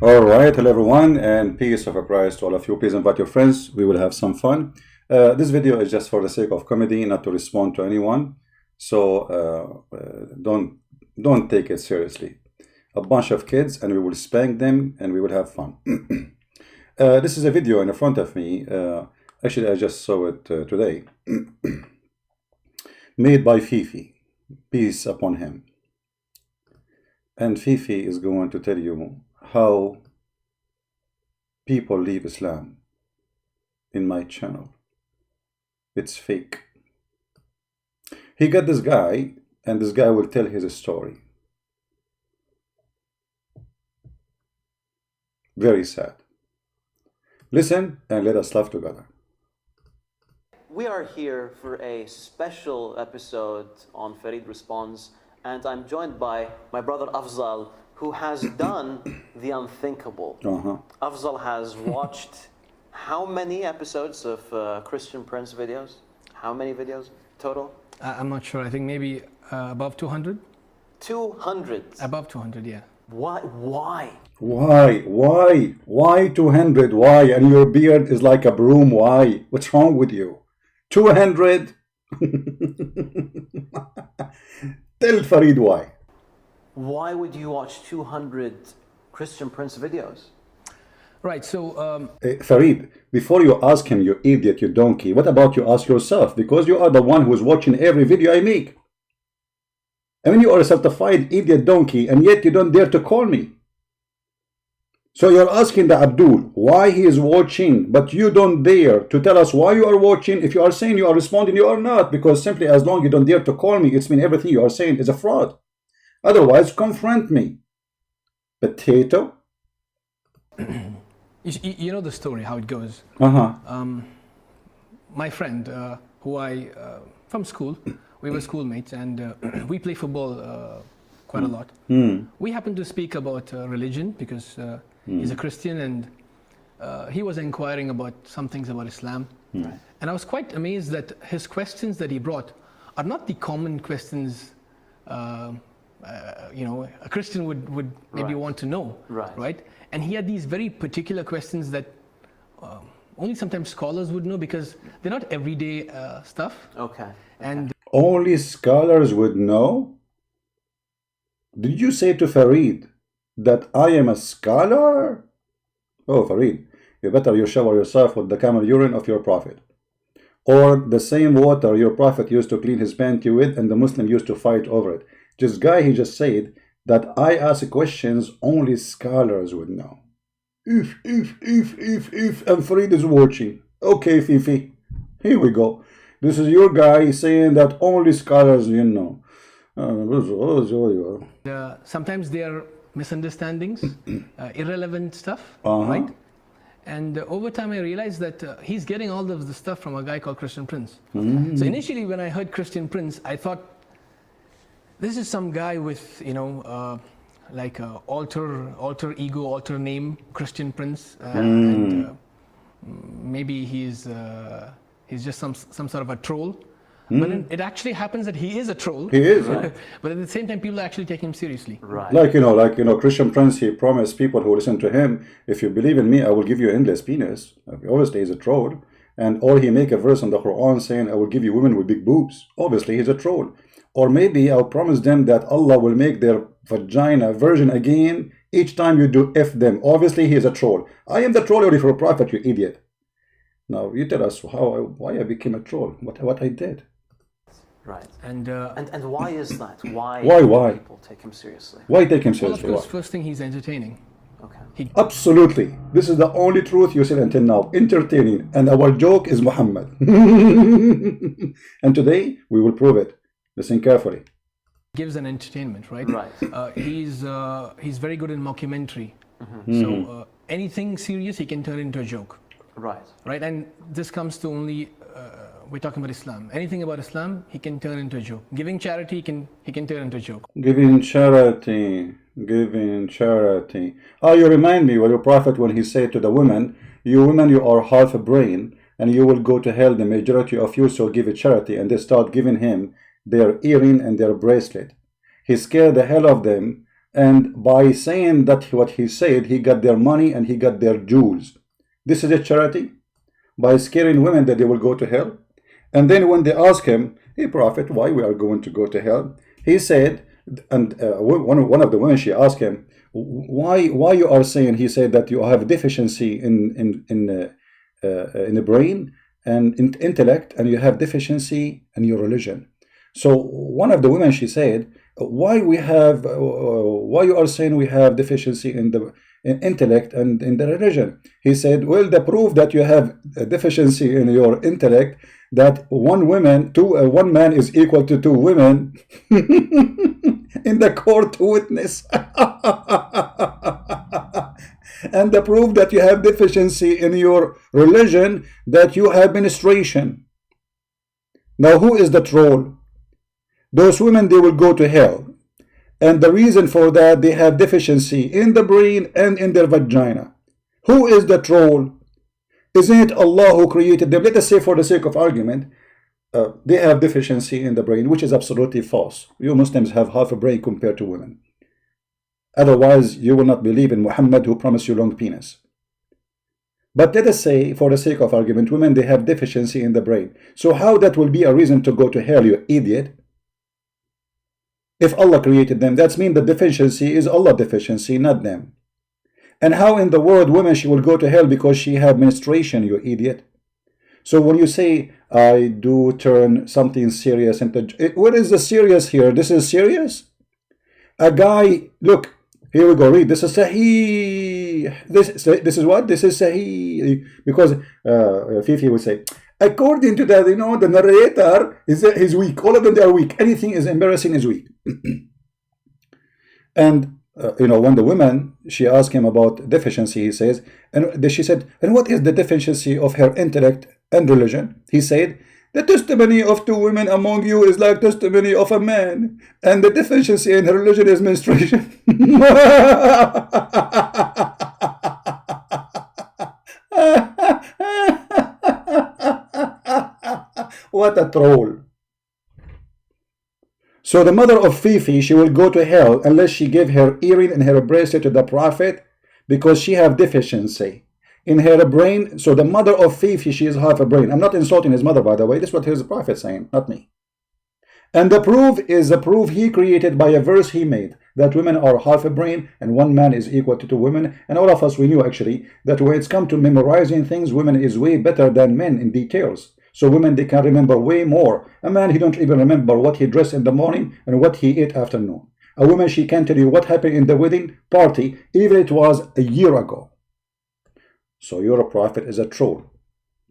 All right, hello everyone, and peace of Christ to all of you. Please invite your friends. We will have some fun. This video is just for the sake of comedy, not to respond to anyone. So don't take it seriously. A bunch of kids, and we will spank them, and we will have fun. This is a video in front of me. Actually, I just saw it today. Made by Fifi. Peace upon him. And Fifi is going to tell you how people leave Islam in my channel. It's fake. He got this guy, and this guy will tell his story. Very sad. Listen and let us laugh together. We are here for a special episode on Farid Responds, and I'm joined by my brother Afzal, who has done the unthinkable. Afzal has watched how many episodes of Christian Prince videos? How many videos total? I'm not sure. I think maybe above 200? 200? Above 200, yeah. Why? Why 200? Why? And your beard is like a broom. Why? What's wrong with you? 200? Tell Farid why. Why would you watch 200 Christian Prince videos? Right, so... Farid, before you ask him, you idiot, you donkey, what about you ask yourself? Because you are the one who is watching every video I make. I mean, you are a certified idiot donkey, and yet you don't dare to call me. So you're asking the Abdul why he is watching, but you don't dare to tell us why you are watching. If you are saying you are responding, you are not, because simply as long as you don't dare to call me, it's mean everything you are saying is a fraud. Otherwise, confront me. Potato. You know the story, how it goes. My friend, from school, we were schoolmates, and we play football quite a lot. We happened to speak about religion because he's a Christian, and he was inquiring about some things about Islam. And I was quite amazed that his questions that he brought are not the common questions a Christian would maybe want to know, right? And he had these very particular questions that only sometimes scholars would know, because they're not everyday stuff. Okay. And only scholars would know? Did you say to Farid that I am a scholar? Oh, Farid, you better you shower yourself with the camel urine of your prophet, or the same water your prophet used to clean his panty with, and the Muslim used to fight over it. This guy, he just said that I ask questions only scholars would know. If, and Farid is watching. Okay, Fifi, here we go. This is your guy saying that only scholars you know. Sometimes they are misunderstandings, irrelevant stuff, right? And over time I realized that he's getting all of the stuff from a guy called Christian Prince. So initially when I heard Christian Prince, I thought, this is some guy with, like a alter ego, alter name, Christian Prince, and maybe he's just some sort of a troll. But then it actually happens that he is a troll. He is. But at the same time, people actually take him seriously. Right. Like Christian Prince, he promised people who listen to him, if you believe in me, I will give you endless penis. Obviously, he's a troll. Or he make a verse in the Quran saying, I will give you women with big boobs. Obviously, he's a troll. Or maybe I'll promise them that Allah will make their vagina virgin again each time you do F them. Obviously, he is a troll. I am the troll for a prophet, you idiot. Now, you tell us why I became a troll, what I did. Right. And why is that? Why? People take him seriously? Why take him seriously? Well, of course, first thing, he's entertaining. Okay. Absolutely. This is the only truth you said until now. Entertaining. And our joke is Muhammad. And today, we will prove it. Listen carefully. Gives an entertainment, right? Right. He's very good in mockumentary. So anything serious, he can turn into a joke. Right. Right. And this comes to only we're talking about Islam. Anything about Islam, he can turn into a joke. Giving charity, he can turn into a joke. Giving charity. You remind me of your prophet when he said to the women, you women, you are half a brain, and you will go to hell, the majority of you, so give a charity. And they start giving him their earring and their bracelet. He scared the hell of them, And by saying that what he said, he got their money and he got their jewels. This is a charity? By scaring women that they will go to hell? And then when they ask him, hey prophet, why we are going to go to hell? He said, and one of the women, she asked him, why you are saying, he said that you have deficiency in the brain and in intellect, and you have deficiency in your religion. So one of the women, she said, why you are saying we have deficiency in intellect and in the religion? He said, well, the proof that you have a deficiency in your intellect, that one man is equal to two women in the court to witness. And the proof that you have deficiency in your religion, that you have menstruation. Now who is the troll? Those women, they will go to hell. And the reason for that, they have deficiency in the brain and in their vagina. Who is the troll? Isn't it Allah who created them? Let us say, for the sake of argument, they have deficiency in the brain, which is absolutely false. You Muslims have half a brain compared to women. Otherwise, you will not believe in Muhammad, who promised you long penis. But let us say, for the sake of argument, women, they have deficiency in the brain. So how that will be a reason to go to hell, you idiot? If Allah created them, that means the deficiency is Allah deficiency, not them. And how in the world women, she will go to hell because she have menstruation, you idiot? So when you say, I do turn something serious into... What is the serious here? This is serious? A guy, look, here we go, read. This is Sahih. This is what? This is Sahih. Because Fifi would say, according to that, the narrator is weak. All of them, they are weak. Anything is embarrassing is weak. And when the woman, she asked him about deficiency, he says, and she said, and what is the deficiency of her intellect and religion? He said, the testimony of two women among you is like testimony of a man, and the deficiency in her religion is menstruation. What a troll. So the mother of Fifi, she will go to hell unless she give her earring and her bracelet to the prophet, because she have deficiency in her brain. So the mother of Fifi, she is half a brain. I'm not insulting his mother, by the way. This is what his prophet saying, not me. And the proof is a proof he created by a verse he made, that women are half a brain and one man is equal to two women. And all of us, we knew actually that when it's come to memorizing things, women is way better than men in details. So women, they can remember way more. A man, he don't even remember what he dressed in the morning and what he ate afternoon. A woman, she can tell you what happened in the wedding party, even it was a year ago. So your prophet is a troll.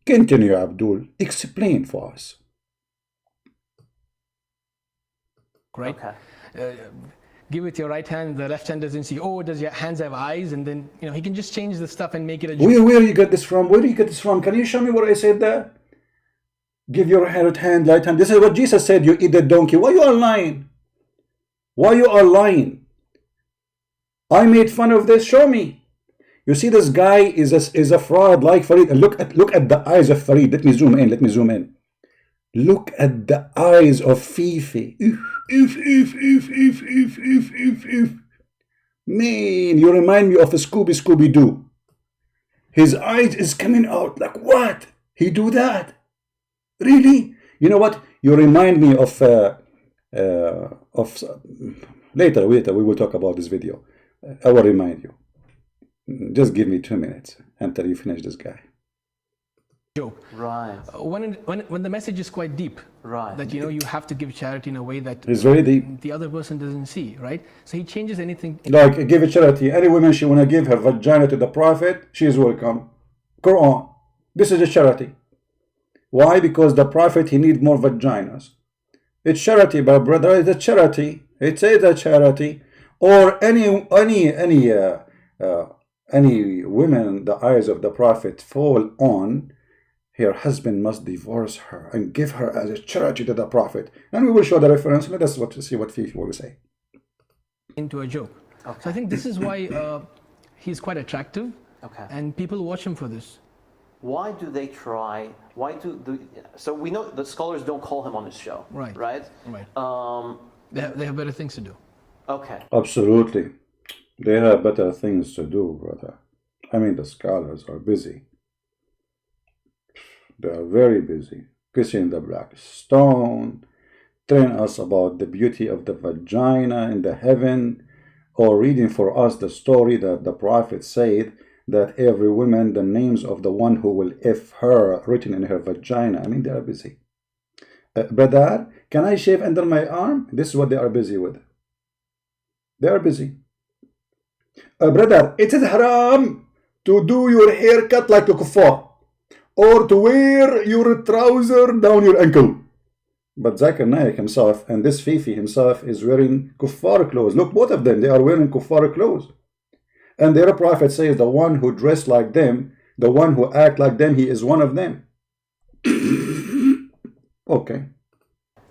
Continue, Abdul. Explain for us. Right? Okay. Give with your right hand, the left hand doesn't see. Oh, does your hands have eyes? And then, he can just change the stuff and make it a joke. Where you get this from? Where do you get this from? Can you show me what I said there? Give your right hand, right hand. This is what Jesus said, you idiot donkey. Why you are lying? Why you are lying? I made fun of this. Show me. You see, this guy is a fraud like Farid. And look at the eyes of Farid. Let me zoom in. Look at the eyes of Fifi. Man, you remind me of a Scooby-Doo. His eyes is coming out like what? He do that? Really? You know what? You remind me of later we will talk about this video. I will remind you. Just give me 2 minutes until you finish this guy. Joke. Right. When the message is quite deep, Right. that you have to give charity in a way that It's very deep. the other person doesn't see, right? So he changes anything. Like, give a charity. Any woman, she want to give her vagina to the prophet, she is welcome. Quran. This is a charity. Why? Because the prophet, he need more vaginas. It's charity, my brother. It's a charity. It says a charity. Or any women, the eyes of the prophet fall on, her husband must divorce her and give her as a charity to the prophet. And we will show the reference. Let us see what Fifi will say. Into a joke. Okay. So I think this is why he's quite attractive. Okay. And people watch him for this. Why do they try? So we know the scholars don't call him on his show. Right. Right. Right. They have better things to do. Okay. Absolutely. They have better things to do, brother. I mean, the scholars are busy. They are very busy. Kissing the black stone, telling us about the beauty of the vagina in the heaven, or reading for us the story that the prophet said that every woman, the names of the one who will F her written in her vagina. I mean, they are busy. Brother, can I shave under my arm? This is what they are busy with. They are busy. Brother, it is haram to do your haircut like a kuffar, or to wear your trouser down your ankle. But Zakir Naik himself and this Fifi himself is wearing kuffar clothes. Look, both of them, they are wearing kuffar clothes. And their prophet says the one who dressed like them, the one who act like them, he is one of them. Okay.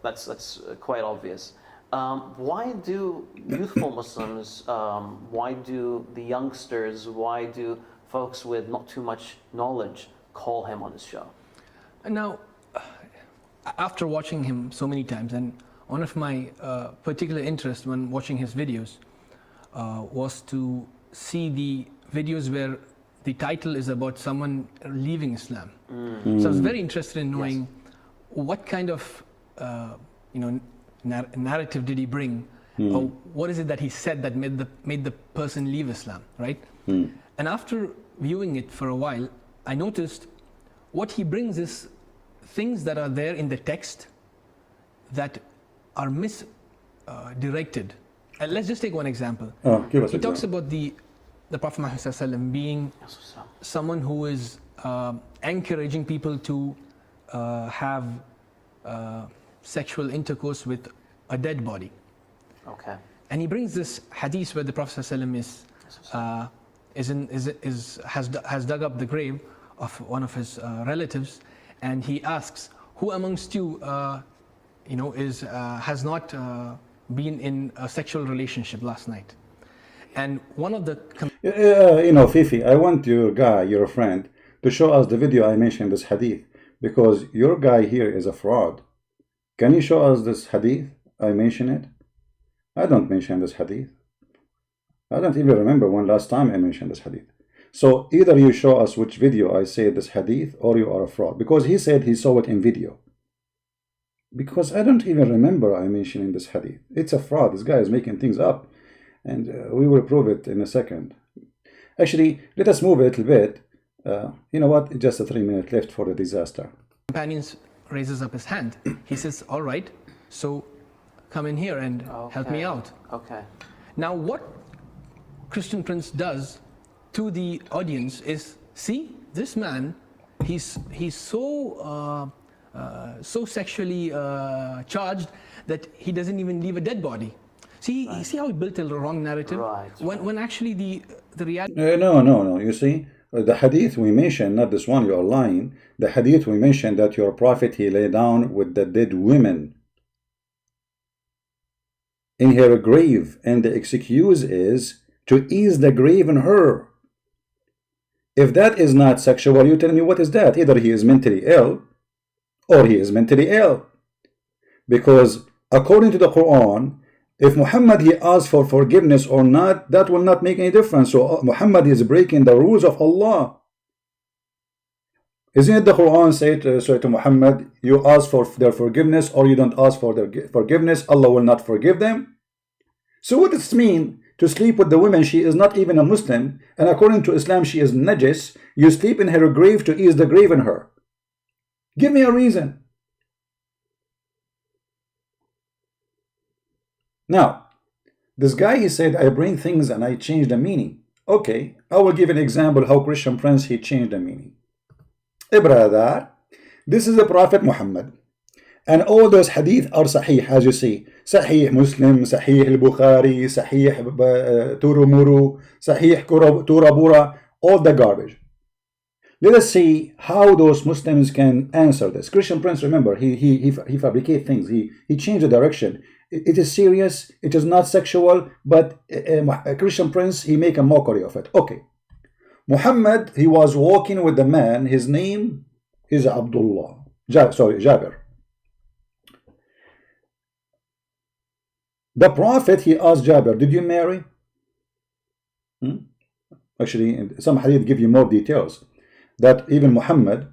That's quite obvious. Why do youthful Muslims, why do the youngsters, why do folks with not too much knowledge call him on his show? Now, after watching him so many times, and one of my particular interests when watching his videos was to see the videos where the title is about someone leaving Islam. So I was very interested in knowing what kind of narrative did he bring, or what is it that he said that made the person leave Islam, right? And after viewing it for a while, I noticed what he brings is things that are there in the text that are misdirected. Let's just take one example. Give us He an talks example. about the Prophet Muhammad ﷺ being someone who is encouraging people to have sexual intercourse with a dead body. Okay. And he brings this hadith where the Prophet ﷺ has dug up the grave of one of his relatives, and he asks, "Who amongst you, has not been in a sexual relationship last night?" And one of the Fifi, I want your guy, your friend, to show us the video I mentioned this hadith, because your guy here is a fraud. Can you show us this hadith? I mention it. I don't mention this hadith. I don't even remember when last time I mentioned this hadith. So either you show us which video I say this hadith, or you are a fraud, because he said he saw it in video. Because I don't even remember I mentioning this hadith. It's a fraud. This guy is making things up, and we will prove it in a second. Actually, let us move a little bit. You know what? Just a 3 minutes left for the disaster. companions raises up his hand. He says, "All right, so come in here and help me out." Okay. Now, what Christian Prince does to the audience is, see, this man, he's so sexually charged that he doesn't even leave a dead body. See, you see how he built a wrong narrative? Right. When actually the reality. No. You see, the hadith we mentioned, not this one, you are lying. The hadith we mentioned that your prophet, he lay down with the dead women in her grave, and the excuse is to ease the grave in her. If that is not sexual, you tell me what is that? Either he is mentally ill, or he is mentally ill. Because according to the Quran, if Muhammad he asks for forgiveness or not, that will not make any difference. So Muhammad is breaking the rules of Allah. Isn't it the Quran say to Muhammad, you ask for their forgiveness or you don't ask for their forgiveness, Allah will not forgive them? So what does it mean to sleep with the woman? She is not even a Muslim, and according to Islam she is najis. You sleep in her grave to ease the grave in her. Give me a reason. Now, this guy, he said, I bring things and I change the meaning. Okay, I will give an example how Christian Prince, he changed the meaning. Brother, this is the Prophet Muhammad. And all those hadith are sahih, as you see. Sahih Muslim, Sahih al-Bukhari, Sahih Turumuru, Sahih Turabura, all the garbage. Let us see how those Muslims can answer this. Christian Prince, remember, he fabricates things. He changed the direction. It is serious. It is not sexual. But Christian Prince, he make a mockery of it. Okay. Muhammad, he was walking with the man. His name is Abdullah. Jabir. The Prophet, he asked Jabir, did you marry? Actually, some hadith give you more details. That even Muhammad,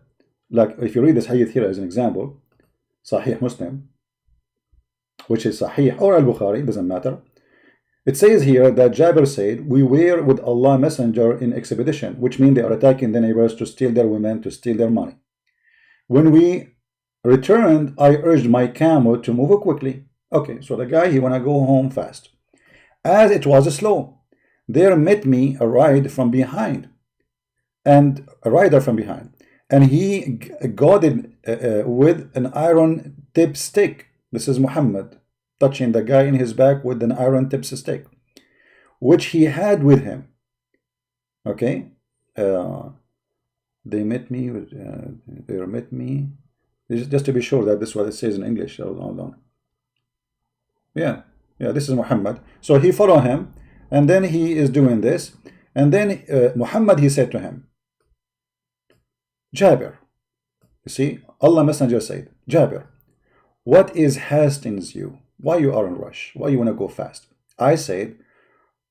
like if you read this hadith here as an example, Sahih Muslim, which is Sahih or Al-Bukhari, doesn't matter. It says here that Jabir said, we were with Allah Messenger in expedition, which means they are attacking the neighbors to steal their women, to steal their money. When we returned, I urged my camel to move quickly. Okay, so the guy, he want to go home fast. As it was slow, there met me a rider from behind, and he goaded with an iron tip stick. This is Muhammad touching the guy in his back with an iron tip stick, which he had with him. Okay, they met me. Just to be sure that this is what it says in English. Hold on. Yeah, this is Muhammad. So he followed him, and then he is doing this, and then Muhammad, he said to him, Jabir, you see, Allah Messenger said, Jabir, what is hastens you? Why you are in rush? Why you want to go fast? I said,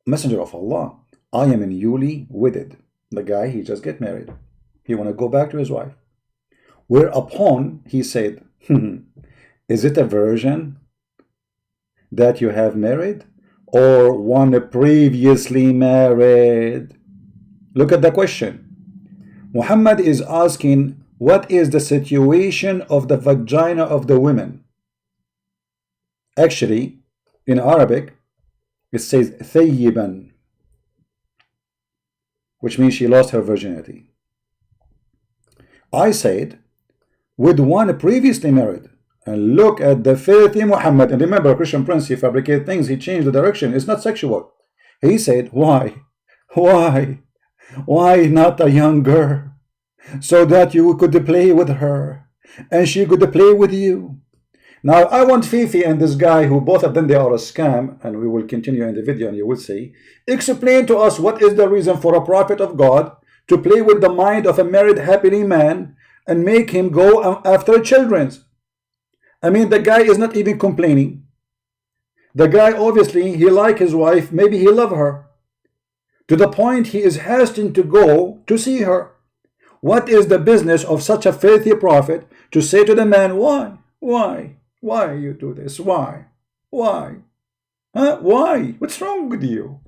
Messenger of Allah, I am newly wedded. The guy, he just get married. He want to go back to his wife. Whereupon he said, is it a virgin that you have married, or one previously married? Look at the question. Muhammad is asking, what is the situation of the vagina of the women? Actually, in Arabic, it says thayyiban, which means she lost her virginity. I said, with one previously married. And look at the filthy Muhammad. And remember, Christian Prince, he fabricated things. He changed the direction. It's not sexual. He said, why? Why not a young girl? So that you could play with her, and she could play with you. Now, I want Fifi and this guy, who both of them, they are a scam, and we will continue in the video, and you will see. Explain to us what is the reason for a prophet of God to play with the mind of a married happily man and make him go after children's. I mean, the guy is not even complaining. The guy, obviously, he like his wife. Maybe he love her. To the point he is hastening to go to see her. What is the business of such a filthy prophet to say to the man, why you do this? Why? Huh? Why? What's wrong with you?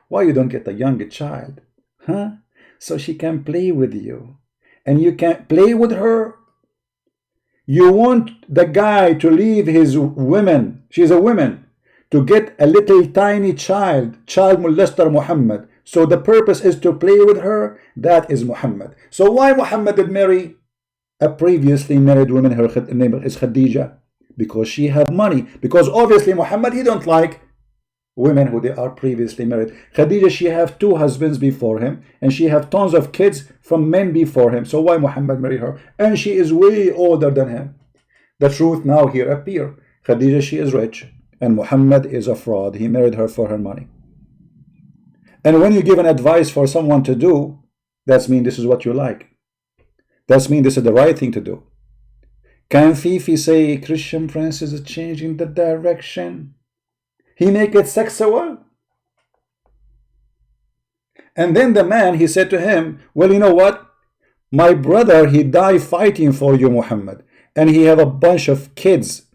Why you don't get a young child? Huh? So she can play with you. And you can't play with her? You want the guy to leave his women, she's a woman, to get a little tiny child molester Muhammad. So the purpose is to play with her. That is Muhammad. So why Muhammad did marry a previously married woman? Her name is Khadija, because she have money. Because obviously Muhammad, he don't like women who they are previously married. Khadija, she have 2 husbands before him, and she have tons of kids from men before him. So why Muhammad marry her? And she is way older than him. The truth now here appear. Khadija, she is rich, and Muhammad is a fraud. He married her for her money. And when you give an advice for someone to do, that's mean this is what you like. That's mean this is the right thing to do. Can Fifi say Christian Prince is changing the direction? He make it sexual. And then the man, he said to him, well, you know what? My brother, he died fighting for you, Muhammad. And he have a bunch of kids.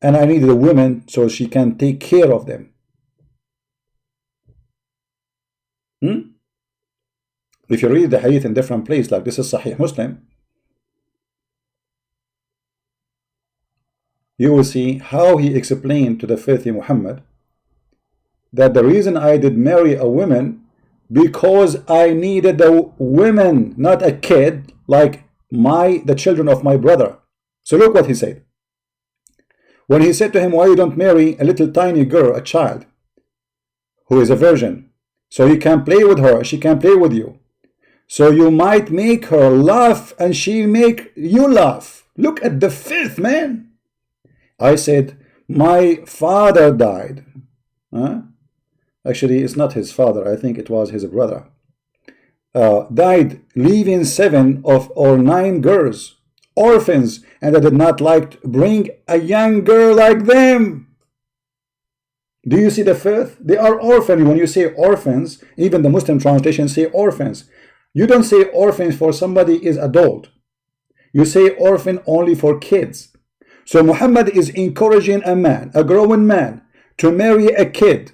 And I needed a woman so she can take care of them. If you read the hadith in different places, like this is Sahih Muslim, you will see how he explained to the filthy Muhammad that the reason I did marry a woman, because I needed a woman, not a kid, like the children of my brother. So look what he said. When he said to him, why you don't marry a little tiny girl, a child, who is a virgin, so you can play with her, she can play with you. So you might make her laugh and she make you laugh. Look at the filth, man. I said, my father died. Actually, it's not his father. I think it was his brother. Died, leaving 7 or 9 girls, orphans, and I did not like to bring a young girl like them. Do you see the fifth? They are orphans. When you say orphans, even the Muslim translation say orphans. You don't say orphans for somebody is adult. You say orphan only for kids. So Muhammad is encouraging a man, a grown man, to marry a kid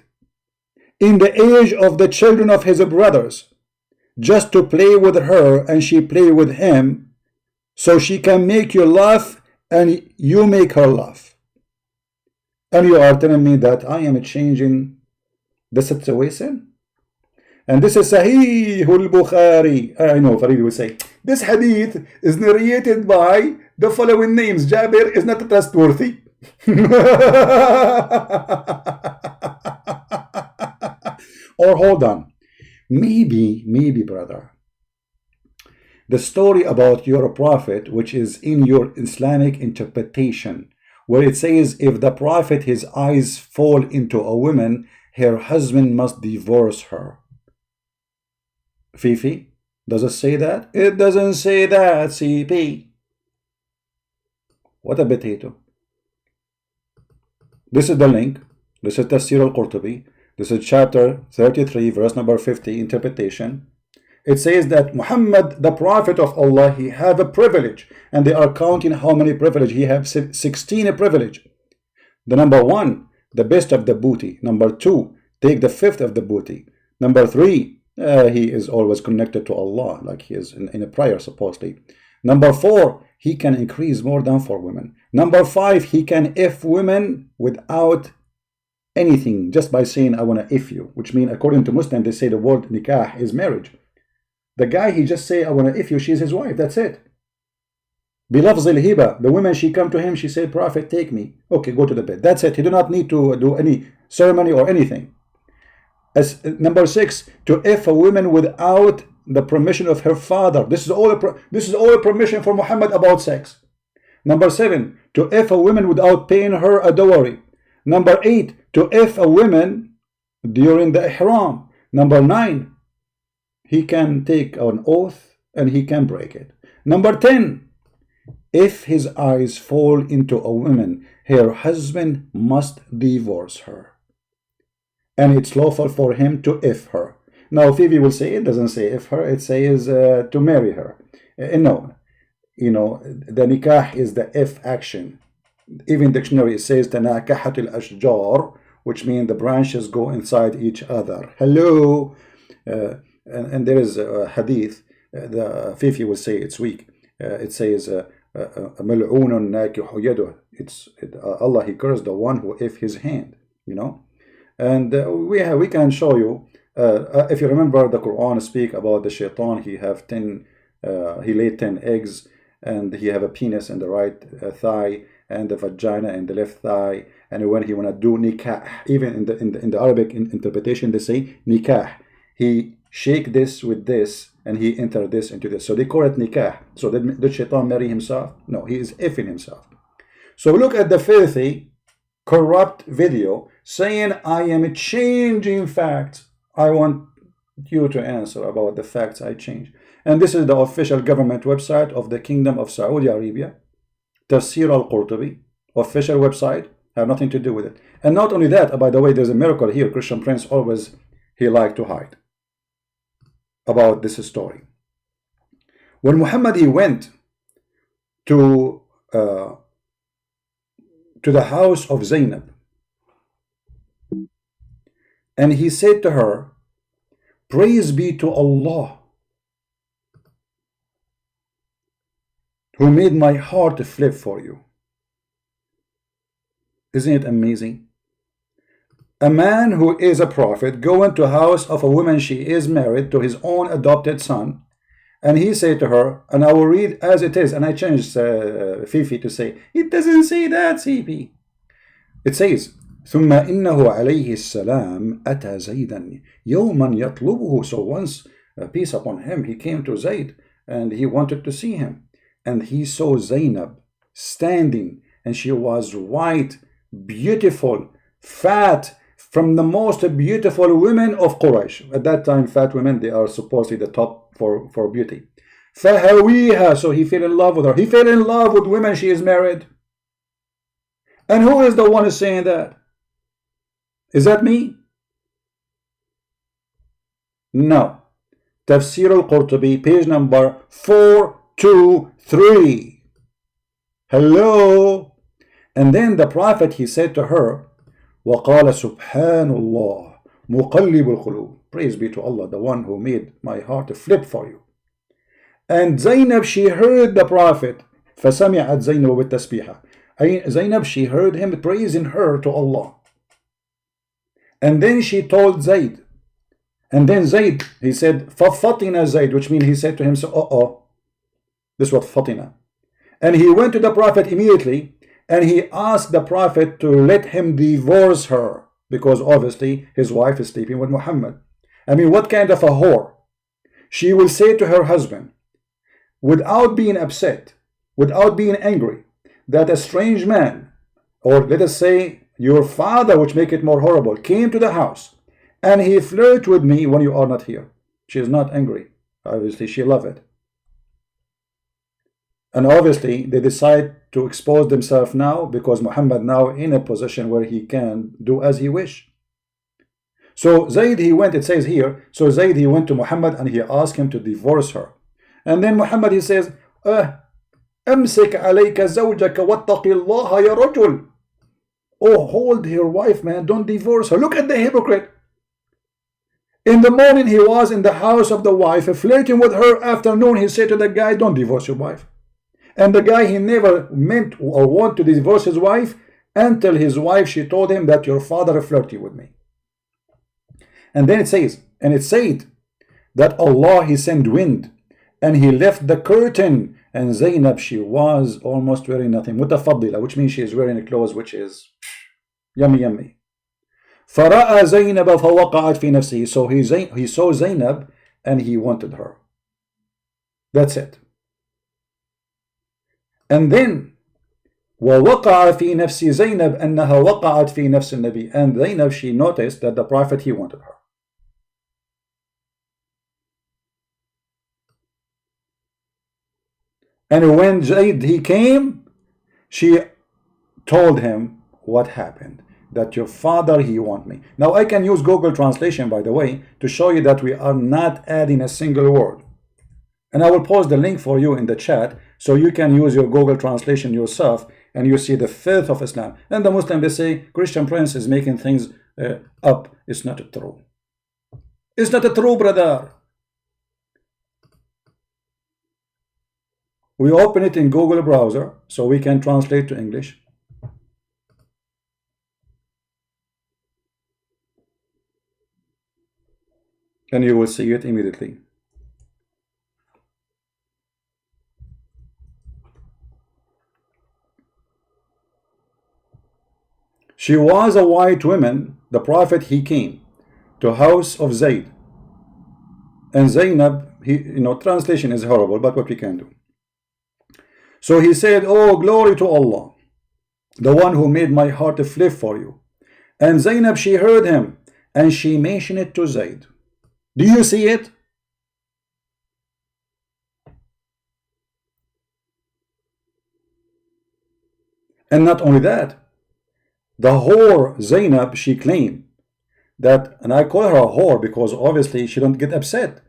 in the age of the children of his brothers, just to play with her and she play with him, so she can make you laugh and you make her laugh. And you are telling me that I am changing the situation? And this is Sahih al-Bukhari. I know Farid will say, this hadith is narrated by the following names. Jabir is not trustworthy. Or hold on. Maybe, brother, the story about your prophet, which is in your Islamic interpretation, where it says if the prophet, his eyes fall into a woman, her husband must divorce her. Fifi, does it say that? It doesn't say that, CP. What a potato. This is the link. This is Tafsir al-Qurtubi. This is chapter 33, verse number 50, interpretation. It says that Muhammad, the prophet of Allah, he have a privilege. And they are counting how many privilege. He have 16 privilege. The number 1, the best of the booty. Number 2, take the fifth of the booty. Number 3, he is always connected to Allah, like he is in a prayer supposedly. Number 4, he can increase more than 4 women. Number 5, he can if women without anything, just by saying I want to if you, which means according to Muslim they say the word nikah is marriage. The guy, he just say I want to if you, she's his wife, that's it. Bilafz al-hiba, the woman, she come to him, she said, Prophet, take me. Okay, go to the bed. That's it. He do not need to do any ceremony or anything. As number 6, to if a woman without the permission of her father. This is all a permission for Muhammad about sex. Number 7, to if a woman without paying her a dowry. Number 8, to if a woman during the ihram. Number 9, he can take an oath and he can break it. Number 10, if his eyes fall into a woman, her husband must divorce her. And it's lawful for him to if her. Now Phoebe will say it doesn't say if her, it says to marry her. No, you know, the nikah is the if action. Even dictionary says tanakahat al-ashjar, which means the branches go inside each other. Hello. And there is a hadith, the Fifi will say it's weak. It says mal'oonun nakihu yaduh. It's Allah, he cursed the one who if his hand, you know. And we can show you, if you remember the Quran speak about the shaitan, he have 10 he laid 10 eggs, and he have a penis in the right thigh and the vagina in the left thigh. And when he want to do nikah, even in the Arabic interpretation they say nikah, he shake this with this and he enter this into this, so they call it nikah. So did shaitan marry himself? No, he is effing himself. So look at the filthy corrupt video saying I am changing facts. I want you to answer about the facts I change. And this is the official government website of the Kingdom of Saudi Arabia, Tafsir al-Qurtubi, official website, have nothing to do with it. And not only that, by the way, there's a miracle here. Christian Prince always, he liked to hide about this story. When Muhammad, he went to the house of Zainab, and he said to her, praise be to Allah who made my heart flip for you. Isn't it amazing? A man who is a prophet going to the house of a woman, she is married to his own adopted son, and he said to her, and I will read as it is, and I changed Fifi to say, it doesn't say that, CP. It says, ثم إنه عليه السلام أتى زيدا يوما يطلبه. So once, peace upon him, he came to Zayd and he wanted to see him, and he saw Zainab standing, and she was white, beautiful, fat, from the most beautiful women of Quraysh. At that time, fat women, they are supposedly the top for beauty. فهويها, so he fell in love with her. He fell in love with women, she is married. And who is the one who is saying that? Is that me? No. Tafsir al-Qurtubi, page number 423. Hello. And then the Prophet, he said to her, وَقَالَ سُبْحَانَ اللَّهِ مُقَلِّبُ الْقُلُوبِ. Praise be to Allah, the one who made my heart to flip for you. And Zainab, she heard the Prophet. فَسَمِعَتْ زَيْنَبُ بِالتَّسْبِيحَ. Zainab, she heard him praising her to Allah. And then she told Zayd. And then Zayd, he said, فَفَطِنَ Zayd, which means he said to him, so, this was fatina. And he went to the Prophet immediately, and he asked the Prophet to let him divorce her, because obviously his wife is sleeping with Muhammad. I mean, what kind of a whore? She will say to her husband, without being upset, without being angry, that a strange man, or let us say your father, which make it more horrible, came to the house and he flirted with me when you are not here. She is not angry. Obviously, she loves it. And obviously, they decide to expose themselves now because Muhammad now in a position where he can do as he wish. So Zayd, he went, it says here, so Zayd, he went to Muhammad and he asked him to divorce her. And then Muhammad, he says, أمسك عليك زوجك واتق الله يا رجل. Oh, hold your wife, man, don't divorce her. Look at the hypocrite. In the morning, he was in the house of the wife, flirting with her. Afternoon, he said to the guy, don't divorce your wife. And the guy, he never meant or want to divorce his wife until his wife, she told him that your father flirted with me. And then it says, and it said that Allah, he sent wind and he left the curtain, and Zainab, she was almost wearing nothing, mutafaddila, which means she is wearing a clothes which is yummy yummy. فَرَأَى زَيْنَبَ فَوَقَعَتْ فِي نَفْسِهِ. So he saw Zainab and he wanted her. That's it. And then وَوَقَعَ فِي نَفْسِ زَيْنَبْ أَنَّهَا وَقَعَتْ فِي نَفْسِ النَّبِي. And Zainab, she noticed that the Prophet, he wanted her. And when Zayd, he came, she told him what happened. That your father, he want me. Now I can use Google Translation, by the way, to show you that we are not adding a single word. And I will post the link for you in the chat so you can use your Google Translation yourself and you see the filth of Islam. And the Muslim, they say Christian Prince is making things up. It's not true. It's not true, brother. We open it in Google browser so we can translate to English. And you will see it immediately. She was a white woman. The Prophet, he came to house of Zayd. And Zainab, translation is horrible, but what we can do. So he said, oh, glory to Allah, the one who made my heart to flip for you. And Zainab, she heard him, and she mentioned it to Zayd. Do you see it? And not only that, the whore Zainab, she claimed that, and I call her a whore because obviously she don't get upset.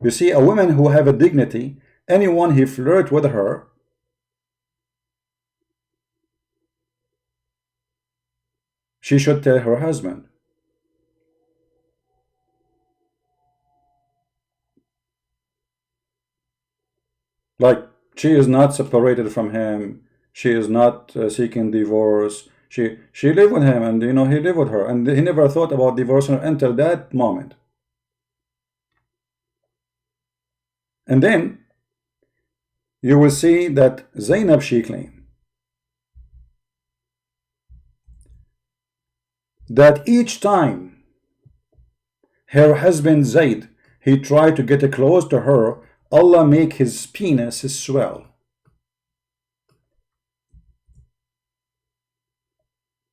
You see, a woman who have a dignity, anyone who flirt with her, she should tell her husband. Like, she is not separated from him. She is not seeking divorce. She lived with him, and he lived with her, and he never thought about divorcing her until that moment. And then you will see that Zainab, she claimed that each time her husband Zayd, he tried to get close to her, Allah make his penis swell.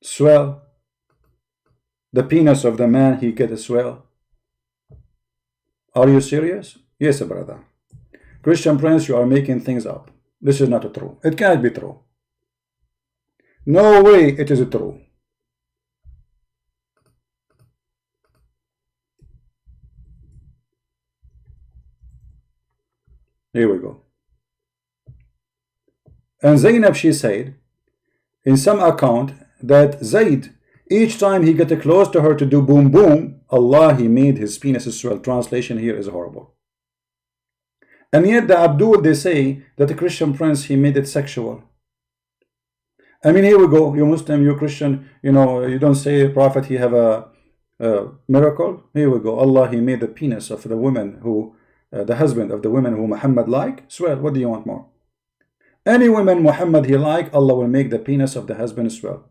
Swell. The penis of the man, he get a swell. Are you serious? Yes, brother. Christian Prince, you are making things up. This is not true. It can't be true. No way it is true. Here we go. And Zainab, she said, in some account, that Zayd, each time he got close to her to do boom boom, Allah, he made his penis swell. Translation here is horrible. And yet the Abdul, they say that the Christian prince, he made it sexual. I mean, here we go. You Muslim, you Christian, you know, you don't say Prophet, he have a miracle. Here we go. Allah, he made the penis of the woman who, the husband of the women who Muhammad like, swell. What do you want more? Any woman Muhammad he like, Allah will make the penis of the husband swell.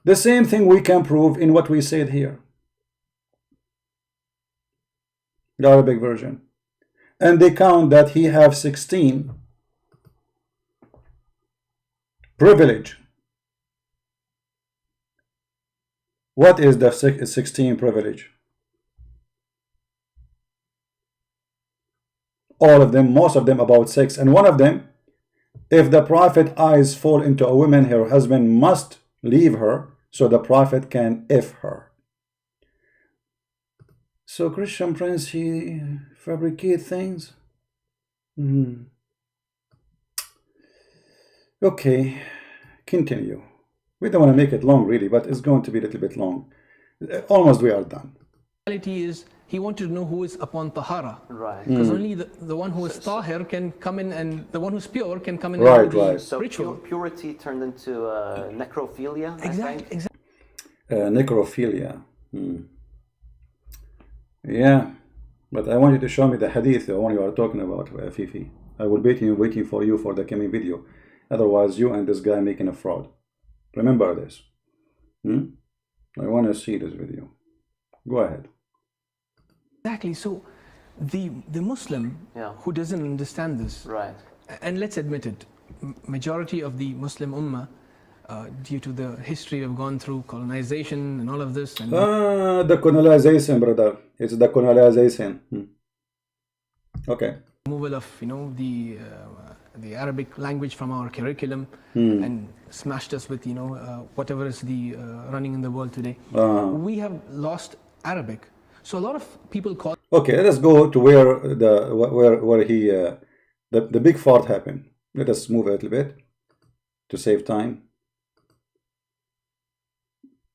The same thing we can prove in what we said here. The Arabic version. And they count that he have 16 privilege. What is the 16 privilege? All of them, most of them about sex. And one of them, if the Prophet eyes fall into a woman, her husband must leave her so the Prophet can F her. So Christian prince, he fabricate things. Okay, continue. We don't want to make it long really, but it's going to be a little bit long. Almost we are done. The reality is, he wanted to know who is upon tahara. Right. Because only the one who is tahir can come in, and the one who's pure can come in Right, and do the right. So ritual. purity turned into necrophilia, I Exactly, think? exactly. Necrophilia. Yeah, but I want you to show me the hadith, the one you are talking about, Fifi. I will be waiting for you for the coming video. Otherwise, you and this guy making a fraud. Remember this. I want to see this video. Go ahead. Exactly. So the Muslim who doesn't understand this, Right. and let's admit it, majority of the Muslim ummah, due to the history we've gone through, colonization and all of this, and The colonization, brother. It's the colonization. Okay. removal of the Arabic language from our curriculum, and smashed us with whatever is the running in the world today. We have lost Arabic. So a lot of people call. Okay, let us go to where he the big fart happened. Let us move a little bit to save time.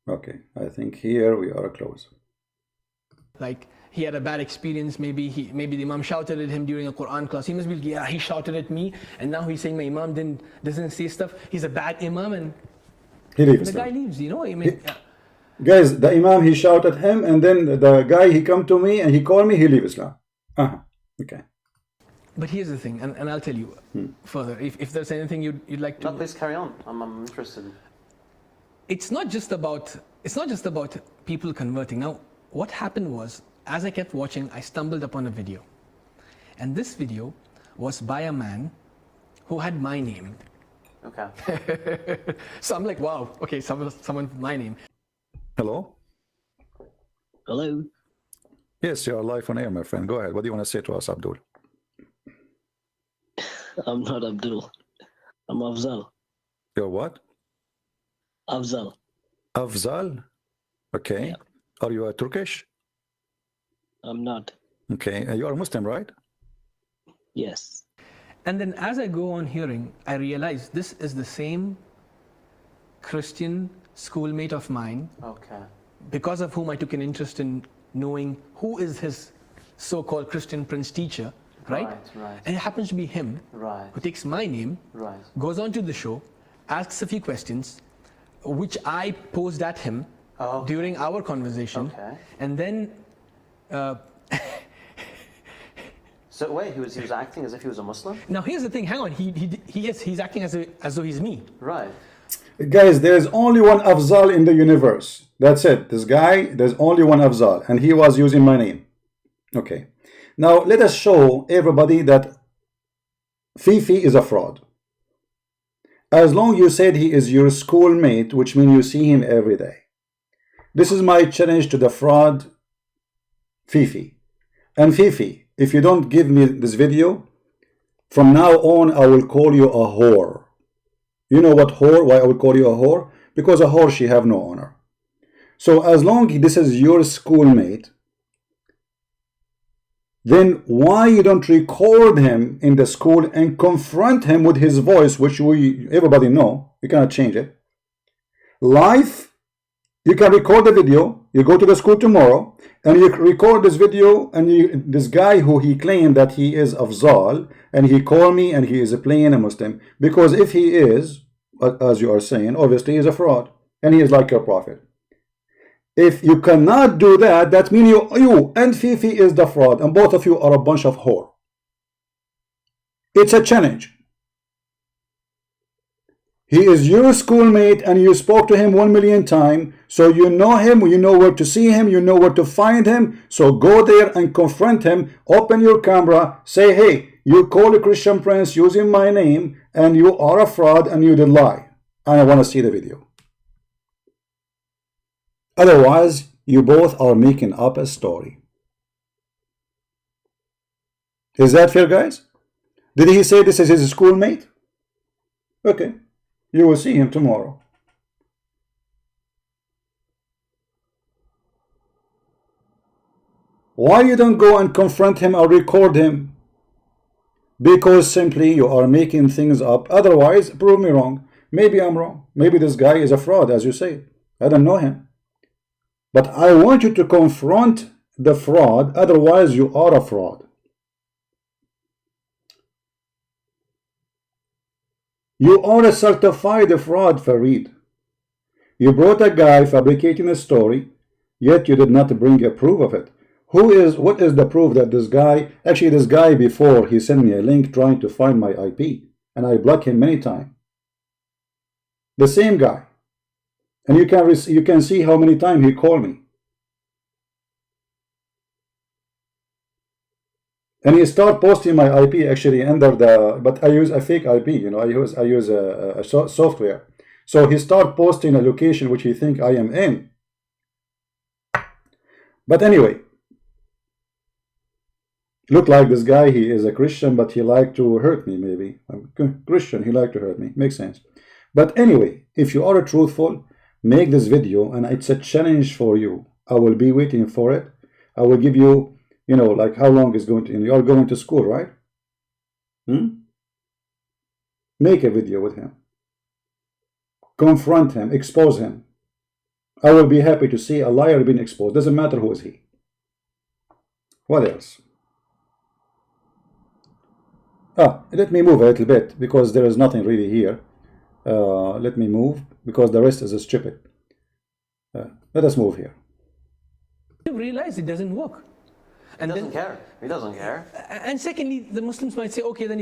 Okay, I think here we are close. Like he had a bad experience. Maybe the Imam shouted at him during a Quran class. He must be, yeah, he shouted at me, and now he's saying my Imam doesn't say stuff. He's a bad Imam, and He leaves. the guy leaves. I mean, Guys, the Imam, he shouted at him, and then the guy, he come to me and he called me, he leave Islam. Okay. But here's the thing, and I'll tell you further. If there's anything you'd like to. No, please carry on. I'm interested. It's not just about people converting. Now, what happened was, as I kept watching, I stumbled upon a video, and this video was by a man who had my name. Okay. So I'm like, wow, okay, someone with my name. Hello? Hello. Yes, you are live on air, my friend. Go ahead. What do you want to say to us, Abdul? I'm not Abdul. I'm Afzal. You're what? Afzal. Afzal? Okay. Yeah. Are you a Turkish? I'm not. Okay. You are Muslim, right? Yes. And then as I go on hearing, I realize this is the same Christian schoolmate of mine, Okay. because of whom I took an interest in knowing who is his so-called Christian prince teacher, right? Right. And it happens to be him, Right. who takes my name, Right. goes on to the show, asks a few questions, which I posed at him during our conversation, Okay. and then So wait, he was acting as if he was a Muslim? now here's the thing. Hang on, he's acting as though he's me. Right. Guys, there's only one Afzal in the universe. That's it. This guy, there's only one Afzal, and he was using my name. Okay. Now, let us show everybody that Fifi is a fraud. As long you said he is your schoolmate, which means you see him every day. This is my challenge to the fraud, Fifi. And Fifi, if you don't give me this video, from now on, I will call you a whore. You know what whore, why I will call you a whore? Because a whore, she have no honor. So as long as this is your schoolmate, then why you don't record him in the school and confront him with his voice, which everybody know, you cannot change it. Live, you can record the video, you go to the school tomorrow, and you record this video, and this guy who he claimed that he is Afzal, and he called me and he is playing a Muslim, because if he is, as you are saying, obviously he is a fraud, and he is like your prophet. If you cannot do that, that means you and Fifi is the fraud, and both of you are a bunch of whore. It's a challenge. He is your schoolmate, and you spoke to him 1,000,000 times, so you know him, you know where to see him, you know where to find him. So go there and confront him, open your camera, say, hey, you called a Christian Prince using my name, and you are a fraud, and you did lie. And I want to see the video. Otherwise, you both are making up a story. Is that fair, guys? Did he say this is his schoolmate? Okay, you will see him tomorrow. Why you don't go and confront him or record him? Because simply you are making things up. Otherwise, prove me wrong. Maybe I'm wrong. Maybe this guy is a fraud, as you say. I don't know him. But I want you to confront the fraud, otherwise you are a fraud. You are a certified fraud, Farid. You brought a guy fabricating a story, yet you did not bring a proof of it. What is the proof that this guy, actually this guy before, he sent me a link trying to find my IP, and I blocked him many times. The same guy. And you can see how many times he called me. And he start posting my IP actually under the, but I use a fake IP, you know, I use a software. So he start posting a location which he think I am in. But anyway, look like this guy, he is a Christian, but he like to hurt me maybe. I'm Christian, he like to hurt me, makes sense. But anyway, if you are truthful, make this video, and it's a challenge for you. I will be waiting for it. I will give you, you know, like how long is going to, you are going to school, right? Make a video with him. Confront him, expose him. I will be happy to see a liar being exposed. Doesn't matter who is he. What else? Let me move a little bit because there is nothing really here. Let me move because the rest is stupid. Let us move here. You realize it doesn't work. And he doesn't care. He doesn't care. And secondly, the Muslims might say, okay, then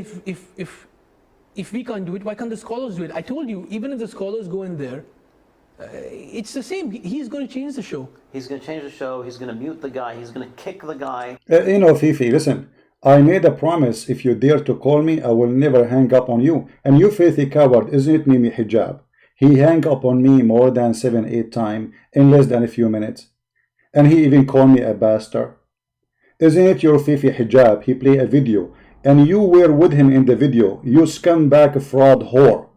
if we can't do it, why can't the scholars do it? I told you, even if the scholars go in there, it's the same. He's going to change the show. He's going to change the show. He's going to mute the guy. He's going to kick the guy. You know, Fifi, listen. I made a promise, if you dare to call me, I will never hang up on you. And you filthy coward, isn't it Mimi Hijab? He hung up on me more than 7-8 times in less than a few minutes. And he even called me a bastard. Isn't it your Fifi Hijab? He played a video, and you were with him in the video. You scumbag fraud whore.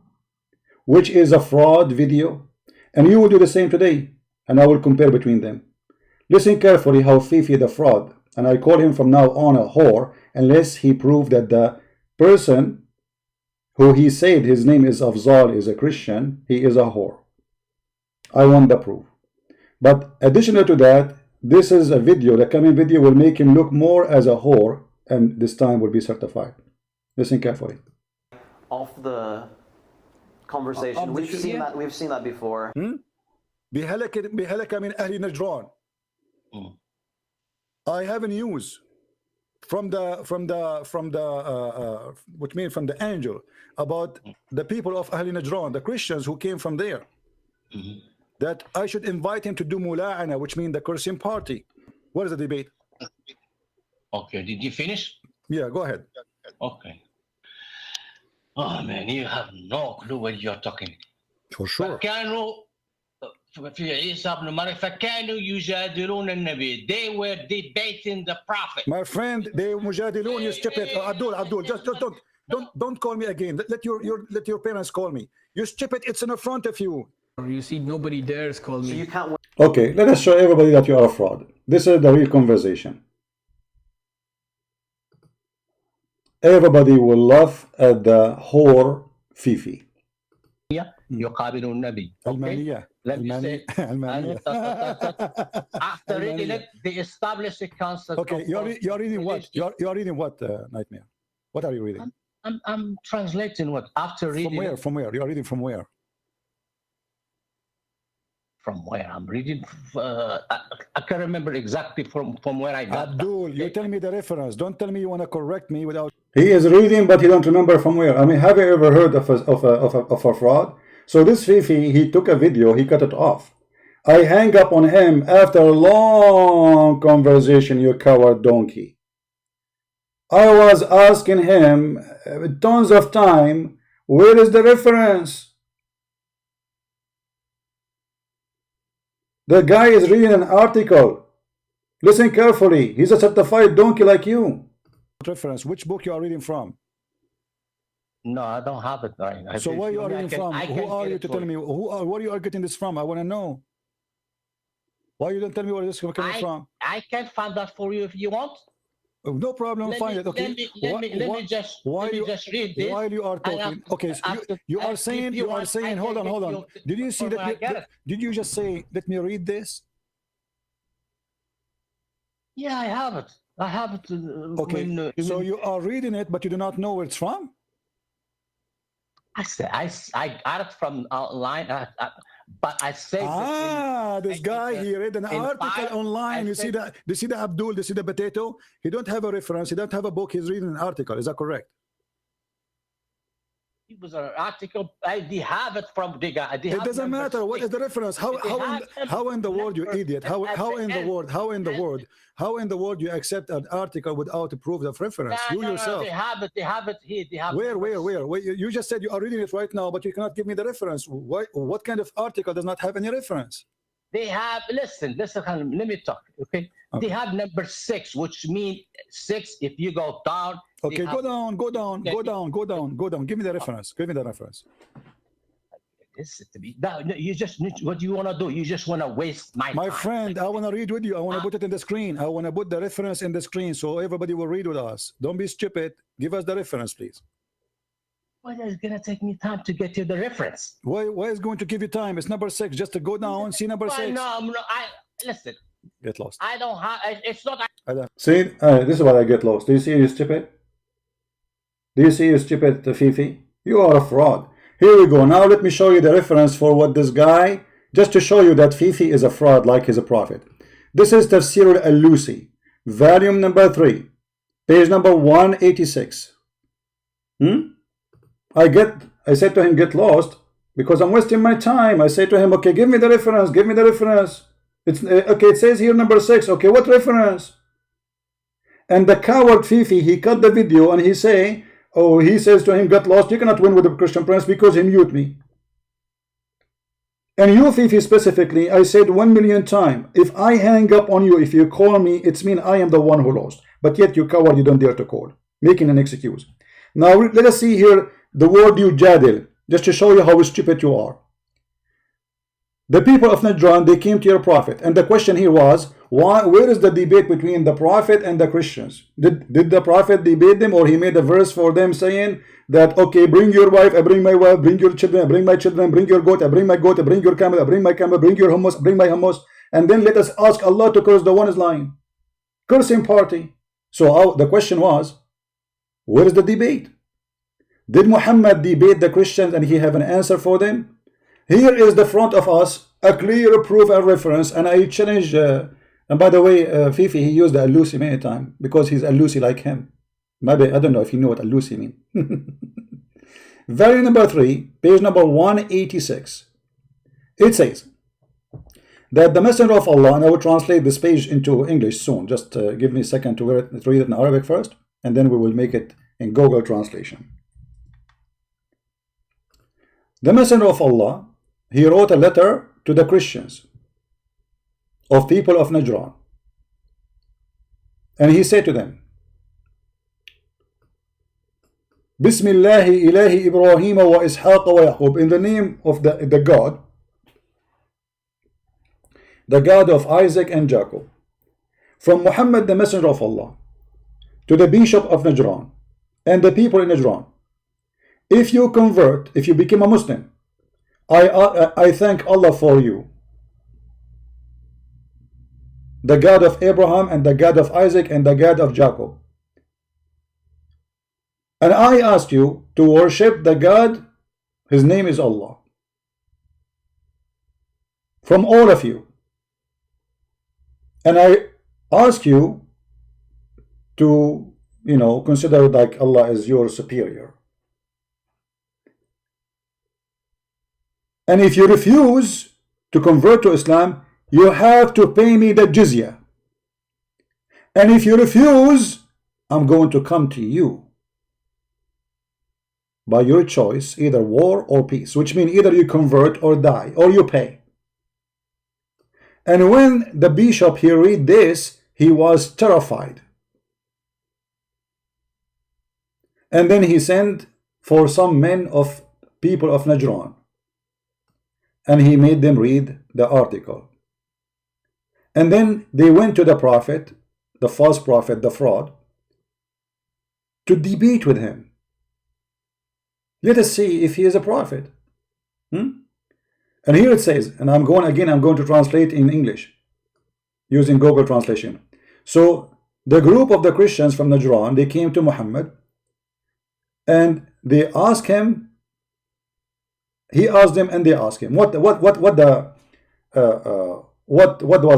Which is a fraud video. And you will do the same today. And I will compare between them. Listen carefully how Fifi the fraud, and I call him from now on a whore, unless he proved that the person who he said his name is Afzal is a Christian, he is a whore. I want the proof. But additional to that, this is a video, the coming video will make him look more as a whore, and this time will be certified. Listen carefully. Off the conversation, we've seen that before. بهلك من أهل نجران. I have a news from the angel about the people of Ahl Najran, the Christians who came from there, that I should invite him to do mula'ana, which means the Christian party. What is the debate? Okay, did you finish? Yeah, go ahead. Okay. Oh man, you have no clue what you're talking. For sure. فكانوا في عيسى ابن مريم فكانوا يجادلون النبي. They were debating the prophet. My friend, they mujadilun, you stupid. Abdul, just don't call me again. Let your parents call me. You stupid, it's in front of you. You see, nobody dares call me. So you can't. Okay, let us show everybody that you are a fraud. This is the real conversation. everybody will laugh at the whore Fifi. يقابلون النبي. Okay? المانية Let me say. المانية After reading it, they established a concept. Okay, you're reading what? You're reading what, Nightmare? What are you reading? I'm translating what after reading. From where? it, From where? You're reading from where? From where I'm reading. I can't remember exactly from where I got. Abdul, you tell me the reference. Don't tell me you want to correct me without. He is reading, but he don't remember from where. I mean, have you ever heard of a fraud? So this Fifi, he took a video, he cut it off. I hang up on him after a long conversation, you coward donkey. I was asking him tons of time, where is the reference? The guy is reading an article. Listen carefully. He's a certified donkey like you. Reference, which book you are reading from? No, I don't have it right now. So where you are reading from? Who are you to tell me? Where you are getting this from? I want to know. Why you don't tell me where this is coming from? I can find that for you if you want. No problem, find it. Okay. Let me just read this. While you are talking, okay. So you are saying. Hold on. Did you see that? Did you just say, let me read this? Yeah, I have it. I have it. Okay. So you are reading it, but you do not know where it's from. I got it from online, but I say. This guy, he read an article online. You see that? You see the Abdul? You see the potato? He don't have a reference. He don't have a book. He's reading an article. Is that correct? It was an article. They have it from the guy. It doesn't matter. What is the reference? How in the world, you idiot? How in the world you accept an article without proof of reference? You yourself. They have it here. They have Where? You just said you are reading it right now, but you cannot give me the reference. What kind of article does not have any reference? They have, listen, let me talk, okay? They have number 6, which means 6 if you go down. Okay, go down. Give me the reference. Listen to me. Now, you just, what do you want to do? You just want to waste my time. My friend, I want to read with you. I want to put it in the screen. I want to put the reference in the screen so everybody will read with us. Don't be stupid. Give us the reference, please. Why is it going to take me time to get you the reference? Why is going to give you time? It's number 6. Just to go down, see number 6. No, listen. Get lost. I don't have, it's not. See, this is what I get lost. Do you see you stupid? Do you see you stupid, Fifi? You are a fraud. Here we go. Now let me show you the reference for what this guy, just to show you that Fifi is a fraud like he's a prophet. This is Tafsir al-Alusi, volume number 3, page number 186. I said to him, get lost, because I'm wasting my time. I say to him, okay, give me the reference. It's okay, it says here number 6. Okay, what reference? And the coward Fifi, he cut the video and he says to him, get lost, you cannot win with the Christian Prince because he mute me. And you, Fifi, specifically, I said 1,000,000 times, if I hang up on you, if you call me, it's mean I am the one who lost. But yet you coward, you don't dare to call, making an excuse. Now let us see here the word you jadil, just to show you how stupid you are. The people of Najran, they came to your prophet, and the question here was, where is the debate between the prophet and the Christians? Did the prophet debate them, or he made a verse for them saying that, okay, bring your wife, I bring my wife, bring your children, I bring my children, bring your goat, I bring my goat, I bring your camel, I bring my camel, bring your hummus, I bring my hummus, and then let us ask Allah to curse the one is lying. Cursing party. So the question was, where is the debate? Did Muhammad debate the Christians and he have an answer for them? Here is the front of us, a clear proof and reference, and I challenge, and by the way, Fifi, he used the Al-Lusi many times, because he's Al-Lusi like him. Maybe, I don't know if you know what Al-Lusi means. Volume number 3, page number 186. It says that the Messenger of Allah, and I will translate this page into English soon, just give me a second to read it in Arabic first, and then we will make it in Google translation. The Messenger of Allah, he wrote a letter to the Christians of people of Najran, and he said to them, Bismillahi ilahi Ibrahim wa Ishaq wa Yaqub, in the name of the God of Isaac and Jacob, from Muhammad the Messenger of Allah, to the Bishop of Najran, and the people in Najran. If you convert, if you become a Muslim, I thank Allah for you, the God of Abraham and the God of Isaac and the God of Jacob. And I ask you to worship the God, his name is Allah, from all of you. And I ask you to, consider like Allah is your superior. And if you refuse to convert to Islam, you have to pay me the jizya. And if you refuse, I'm going to come to you by your choice, either war or peace, which means either you convert or die, or you pay. And when the bishop he read this, he was terrified. And then he sent for some men of people of Najran, and he made them read the article. And then they went to the prophet, the false prophet, the fraud, to debate with him. Let us see if he is a prophet. And here it says, and I'm going to translate in English using Google translation. So the group of the Christians from Najran, they came to Muhammad and they asked him, he asked them and they asked him, what was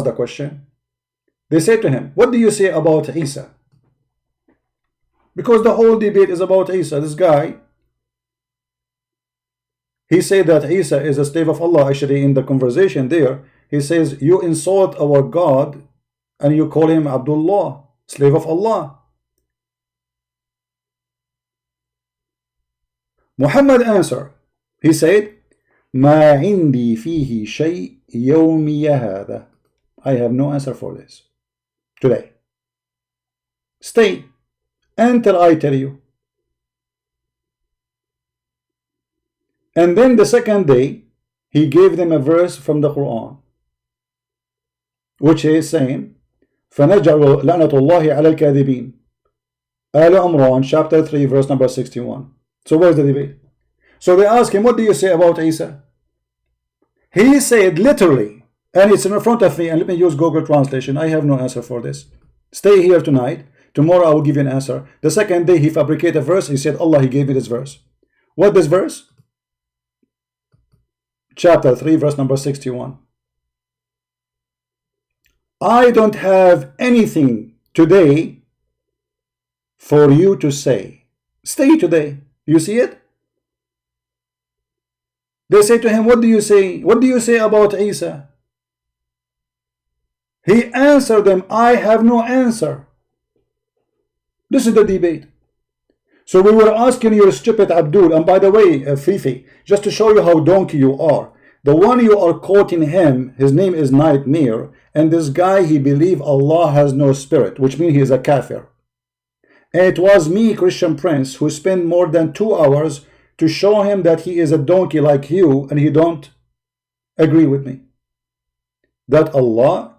the question? They said to him, what do you say about Isa? Because the whole debate is about Isa. This guy, he said that Isa is a slave of Allah. Actually, in the conversation there, he says, you insult our God and you call him Abdullah, slave of Allah. Muhammad answered, he said, ما عندي فيه شيء يومي هذا. I have no answer for this today. Stay until I tell you. And then the second day, he gave them a verse from the Quran, which is saying, فَنَجْعَلُ لَعْنَةُ اللَّهِ عَلَى الْكَاذِبِينَ. Al Imran, chapter 3, verse number 61. So where's the debate? So they ask him, what do you say about Isa? He said literally, and it's in front of me, and let me use Google translation. I have no answer for this. Stay here tonight. Tomorrow I will give you an answer. The second day he fabricated a verse. He said, Allah, he gave me this verse. What this verse? Chapter 3, verse number 61. I don't have anything today for you to say. Stay today. You see it? They say to him, what do you say? What do you say about Isa? He answered them, I have no answer. This is the debate. So we were asking your stupid Abdul, and by the way, Fifi, just to show you how donkey you are, the one you are quoting him, his name is Nightmare, and this guy, he believe Allah has no spirit, which means he is a kafir. And it was me, Christian Prince, who spent more than 2 hours to show him that he is a donkey like you, and he don't agree with me. That Allah,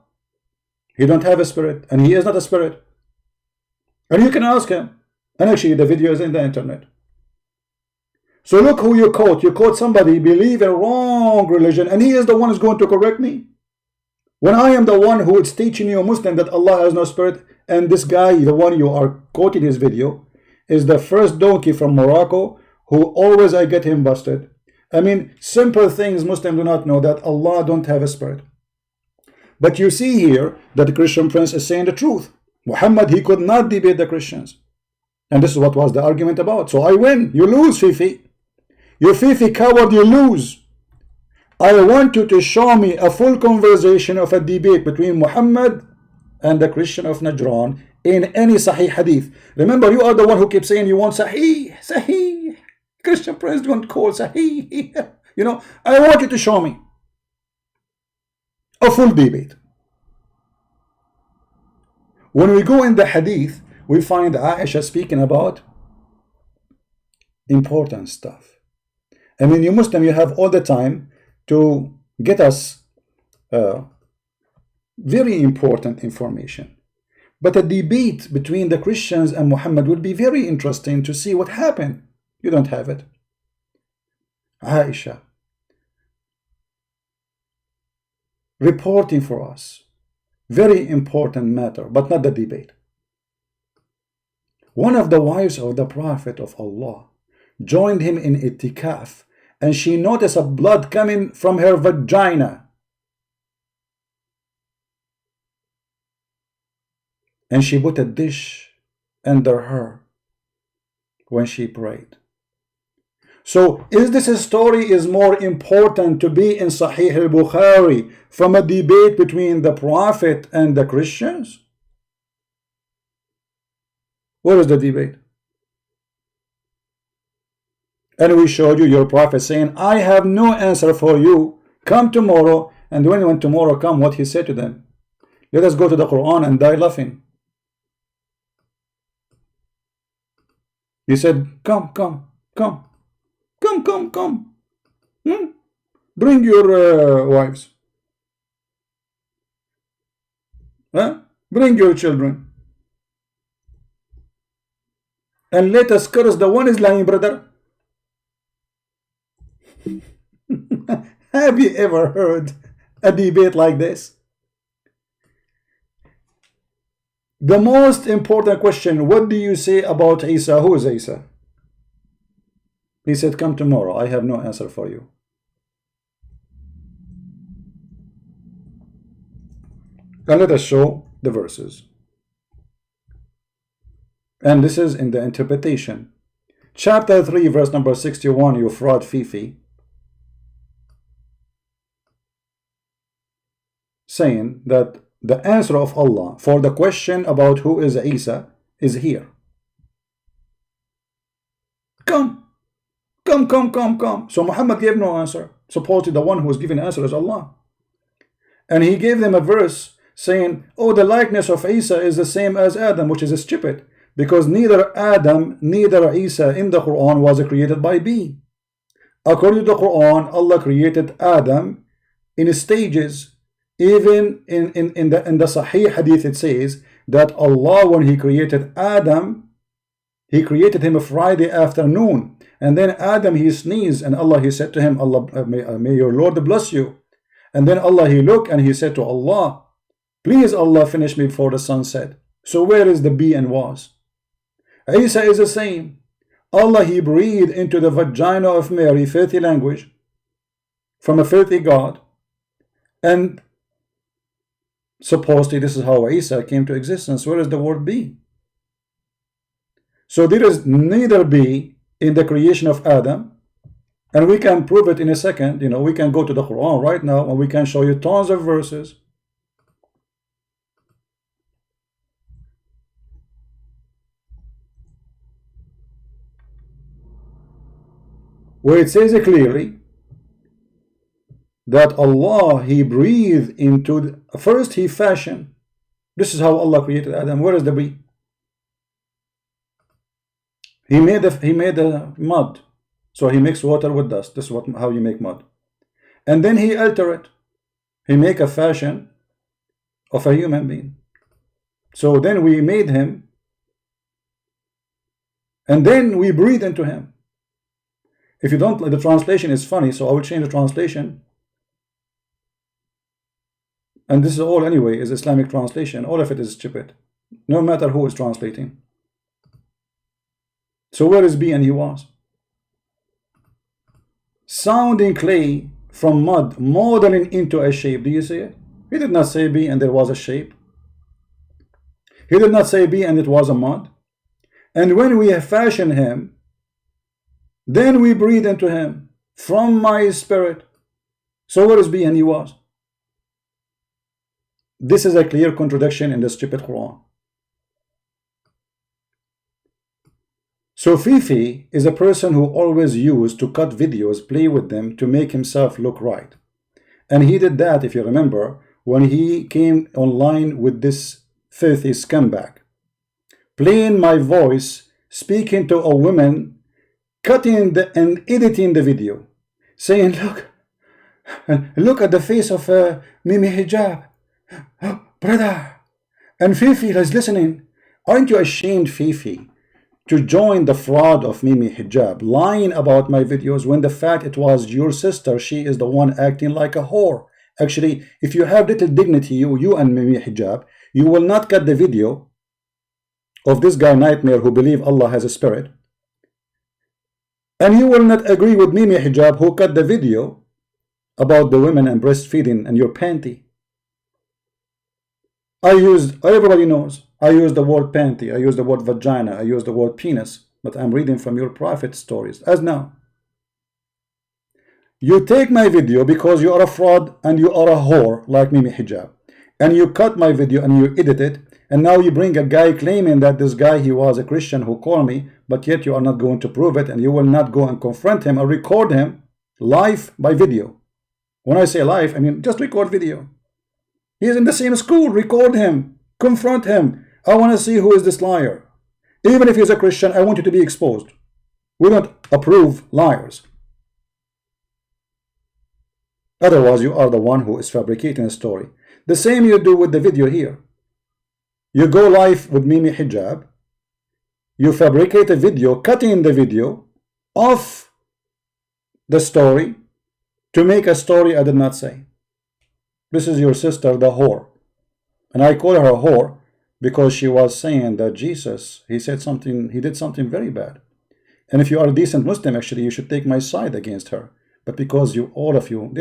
he don't have a spirit, and he is not a spirit. And you can ask him. And actually the video is in the internet. So look who you quote. You quote somebody believe in wrong religion, and he is the one who's going to correct me. When I am the one who is teaching you a Muslim that Allah has no spirit, and this guy, the one you are quoting his video, is the first donkey from Morocco, who always I get him busted. I mean, simple things Muslims do not know, that Allah don't have a spirit. But you see here that the Christian Prince is saying the truth. Muhammad, he could not debate the Christians. And this is what was the argument about. So I win. You lose, Fifi. You Fifi coward, you lose. I want you to show me a full conversation of a debate between Muhammad and the Christian of Najran in any Sahih Hadith. Remember, you are the one who keeps saying you want Sahih, Sahih. Christian Prince don't call Sahih. You know, I want you to show me a full debate. When we go in the Hadith, we find Aisha speaking about important stuff. I mean, you Muslim, you have all the time to get us very important information. But a debate between the Christians and Muhammad would be very interesting to see what happened. You don't have it. Aisha reporting for us. Very important matter, but not the debate. One of the wives of the Prophet of Allah joined him in itikaf, and she noticed a blood coming from her vagina. And she put a dish under her when she prayed. So is this story is more important to be in Sahih al-Bukhari from a debate between the Prophet and the Christians? What is the debate? And we showed you your Prophet saying, I have no answer for you. Come tomorrow. And when tomorrow come, what he said to them? Let us go to the Quran and die laughing. He said, come. Bring your wives. Bring your children. And let us curse the one is lying, brother. Have you ever heard a debate like this? The most important question, what do you say about Isa? Who is Isa? He said, come tomorrow. I have no answer for you. And let us show the verses. And this is in the interpretation. Chapter 3, verse number 61, you fraud Fifi. Saying that the answer of Allah for the question about who is Isa is here. Come. So Muhammad gave no answer. Supposedly the one who was giving answer is Allah. And he gave them a verse saying, oh, the likeness of Isa is the same as Adam, which is stupid, because neither Adam, neither Isa in the Quran was created by B. According to the Quran, Allah created Adam in stages. Even in the Sahih Hadith, it says that Allah, when He created Adam, He created him a Friday afternoon. And then Adam, he sneezed, and Allah, He said to him, Allah, may your Lord bless you. And then Allah, He looked and He said to Allah, please Allah, finish me before the sun set. So where is the be and was? Isa is the same. Allah, He breathed into the vagina of Mary, filthy language, from a filthy God. And supposedly this is how Isa came to existence. Where is the word be? So there is neither be in the creation of Adam, and we can prove it in a second. You know, we can go to the Quran right now and we can show you tons of verses. Where it says clearly that Allah, He breathed into first He fashioned. This is how Allah created Adam. Where is the be? He made the mud, so He mixed water with dust. This is how you make mud, and then He alter it. He make a fashion of a human being. So then we made him, and then we breathe into him. If you don't, the translation is funny, so I will change the translation. And this is all anyway is Islamic translation. All of it is stupid, no matter who is translating. So where is be and he was? Sounding clay from mud, modeling into a shape. Do you see it? He did not say be and there was a shape. He did not say be and it was a mud. And when we fashion him, then we breathe into him from my spirit. So where is be and he was? This is a clear contradiction in the stupid Quran. So Fifi is a person who always used to cut videos, play with them to make himself look right. And he did that, if you remember, when he came online with this filthy scumbag, playing my voice, speaking to a woman, cutting and editing the video, saying, look at the face of Mimi Hijab. Brother, And Fifi is listening. Aren't you ashamed, Fifi, to join the fraud of Mimi Hijab, lying about my videos when the fact it was your sister, she is the one acting like a whore. Actually, if you have little dignity, you and Mimi Hijab, you will not cut the video of this guy Nightmare who believe Allah has a spirit. And you will not agree with Mimi Hijab who cut the video about the women and breastfeeding and your panty. Everybody knows, I use the word panty, I use the word vagina, I use the word penis, but I'm reading from your prophet stories. As now, you take my video because you are a fraud and you are a whore like Mimi Hijab, and you cut my video and you edit it, and now you bring a guy claiming that this guy, he was a Christian who called me, but yet you are not going to prove it, and you will not go and confront him or record him live by video. When I say live, I mean just record video. He is in the same school. Record him. Confront him. I want to see who is this liar. Even if he's a Christian, I want you to be exposed. We don't approve liars. Otherwise, you are the one who is fabricating a story. The same you do with the video here. You go live with Mimi Hijab. You fabricate a video, cutting the video of the story to make a story I did not say. This is your sister, the whore. And I call her a whore because she was saying that Jesus, he did something very bad. And if you are a decent Muslim, actually, you should take my side against her. But because all of you,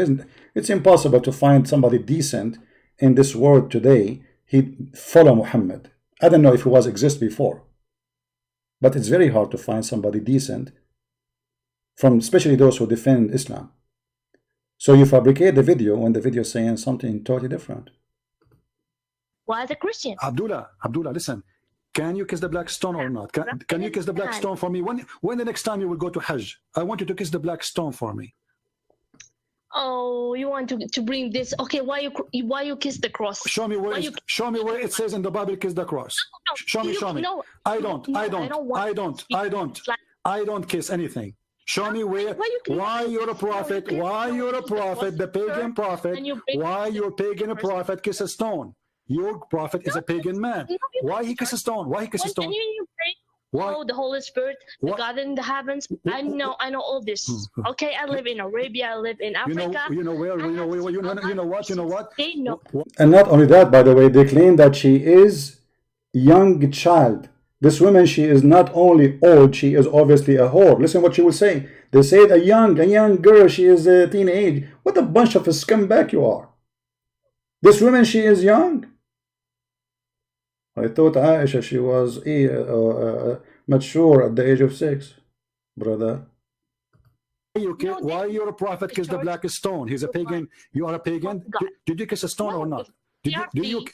it's impossible to find somebody decent in this world today. He follow Muhammad. I don't know if he was exist before. But it's very hard to find somebody decent, especially those who defend Islam. So you fabricate the video when the video is saying something totally different. Why the Christian? Abdullah, listen. Can you kiss the black stone or not? Can you kiss the black stone for me? When the next time you will go to Hajj, I want you to kiss the black stone for me. Oh, you want to bring this? Okay, why you kiss the cross? Show me where it says in the Bible kiss the cross. Show me. No, I don't kiss anything. Show me why you're a prophet, the pagan prophet, why your pagan prophet kiss a stone. Your prophet is a pagan man. Why he kiss a stone? Why he kiss a stone? When you pray, oh, the Holy Spirit, the God in the heavens. I know all this. Okay, I live in Arabia, I live in Africa. You know what? They know. And not only that, by the way, they claim that she is young child. This woman, she is not only old, she is obviously a whore. Listen what she will say. They said a young girl, she is a teenage. What a bunch of a scumbag you are. This woman, she is young. I thought Aisha, she was mature at the age of 6, brother. Why you're a prophet kiss the black stone? He's a pagan. You are a pagan. Did you kiss a stone or not? Do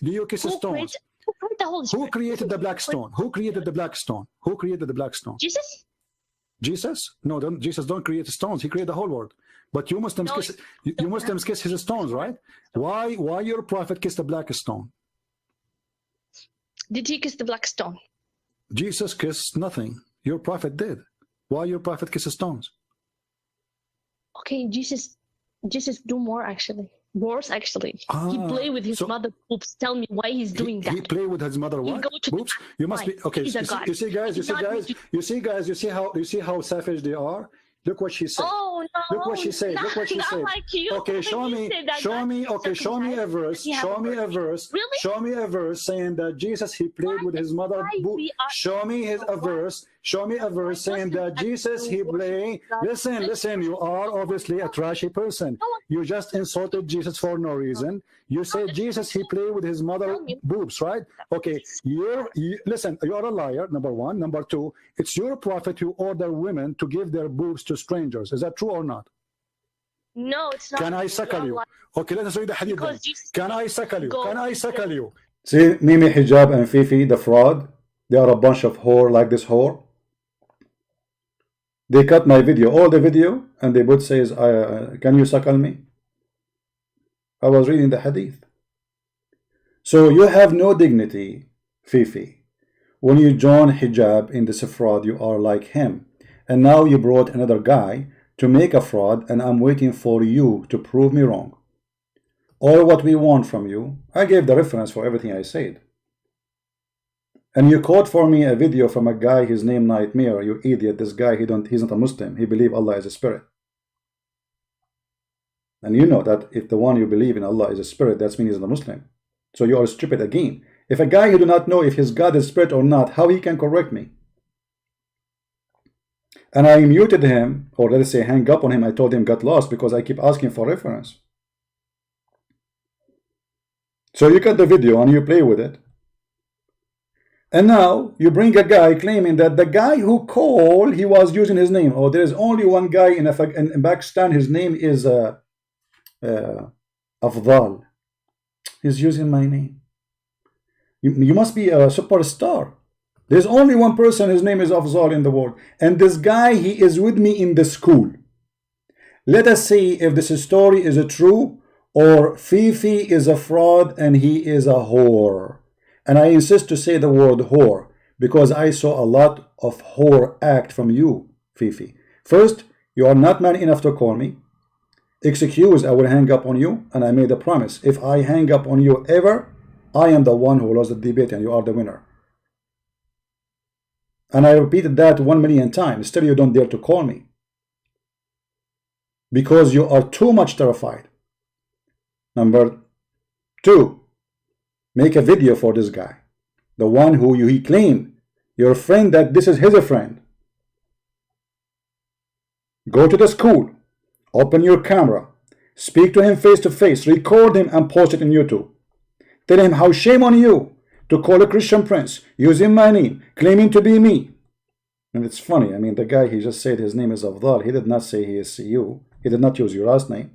you kiss a stone? Who created the black stone? Who created the black stone? Who created the black stone? Jesus? Jesus? No, Jesus don't create stones. He created the whole world. But you Muslims kiss his stones, right? Why your prophet kissed the black stone? Did he kiss the black stone? Jesus kissed nothing. Your prophet did. Why your prophet kisses stones? Okay, Jesus do more actually. Worse actually. He play with his mother boobs. Tell me why he's doing that. He play with his mother what? Boobs? You must be okay. You see how savage they are. Look what she said. Oh no! Look what she said. Look what she said. Like you. Okay, show me a verse. Show me a verse. Really? Show me a verse saying that Jesus he played with his mother. Show me a verse. Show me a verse saying that Jesus he played. Listen. You are obviously a trashy person. You just insulted Jesus for no reason. You say Jesus he played with his mother boobs, right? Okay. Listen. You are a liar. Number one. Number two. It's your prophet who ordered women to give their boobs to strangers. Is that true or not? No, it's not. Can I suckle you? Okay, let us read the hadith then. Can I suckle you? Can I suckle you? See, Mimi Hijab and Fifi, the fraud, they are a bunch of whore like this whore. They cut my video, all the video, and they would say, can you suckle me? I was reading the hadith. So you have no dignity, Fifi. When you join hijab in this fraud, you are like him. And now you brought another guy to make a fraud, and I'm waiting for you to prove me wrong. All what we want from you, I gave the reference for everything I said. And you quote for me a video from a guy, his name Nightmare. You idiot. This guy, he's not a Muslim. He believe Allah is a spirit. And you know that if the one you believe in Allah is a spirit, that means he's not a Muslim. So you are stupid again. If a guy who do not know if his God is spirit or not, how he can correct me? And I muted him, or let's say hang up on him. I told him get lost because I keep asking for reference. So you got the video and you play with it. And now you bring a guy claiming that the guy who called, he was using his name. Oh, there is only one guy in Pakistan. His name is Afzal. He's using my name. You must be a superstar. There's only one person, his name is Afzal in the world. And this guy, he is with me in the school. Let us see if this story is true or Fifi is a fraud and he is a whore. And I insist to say the word whore because I saw a lot of whore act from you, Fifi. First, you are not man enough to call me. Excuse, I will hang up on you, and I made a promise. If I hang up on you ever, I am the one who lost the debate and you are the winner. And I repeated that 1,000,000 times. Still you don't dare to call me. Because you are too much terrified. Number 2, make a video for this guy. The one who he claimed, your friend, that this is his friend. Go to the school. Open your camera. Speak to him face to face. Record him and post it in YouTube. Tell him how shame on you to call a Christian prince using my name, claiming to be me. And it's funny. I mean, the guy, he just said his name is Afzal. He did not say he is you. He did not use your last name.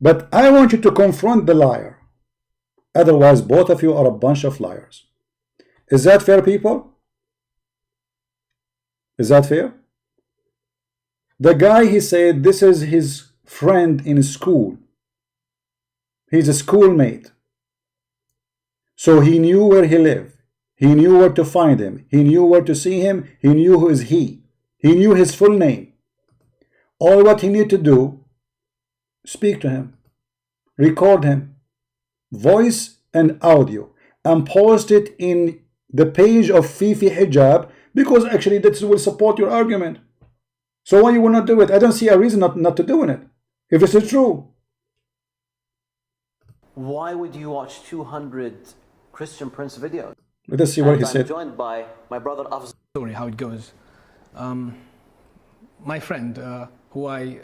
But I want you to confront the liar. Otherwise, both of you are a bunch of liars. Is that fair, people? Is that fair? The guy, he said this is his friend in school. He's a schoolmate. So he knew where he lived. He knew where to find him. He knew where to see him. He knew who is he. He knew his full name. All what he needed to do, speak to him. Record him. Voice and audio. And post it in the page of Fifi Hijab, because actually this will support your argument. So why you will not do it? I don't see a reason not to doing it. If this is true. Why would you watch 200 Christian Prince videos? Let us see what he said. I'm joined by my brother Afzal. Story, how it goes. My friend, who I,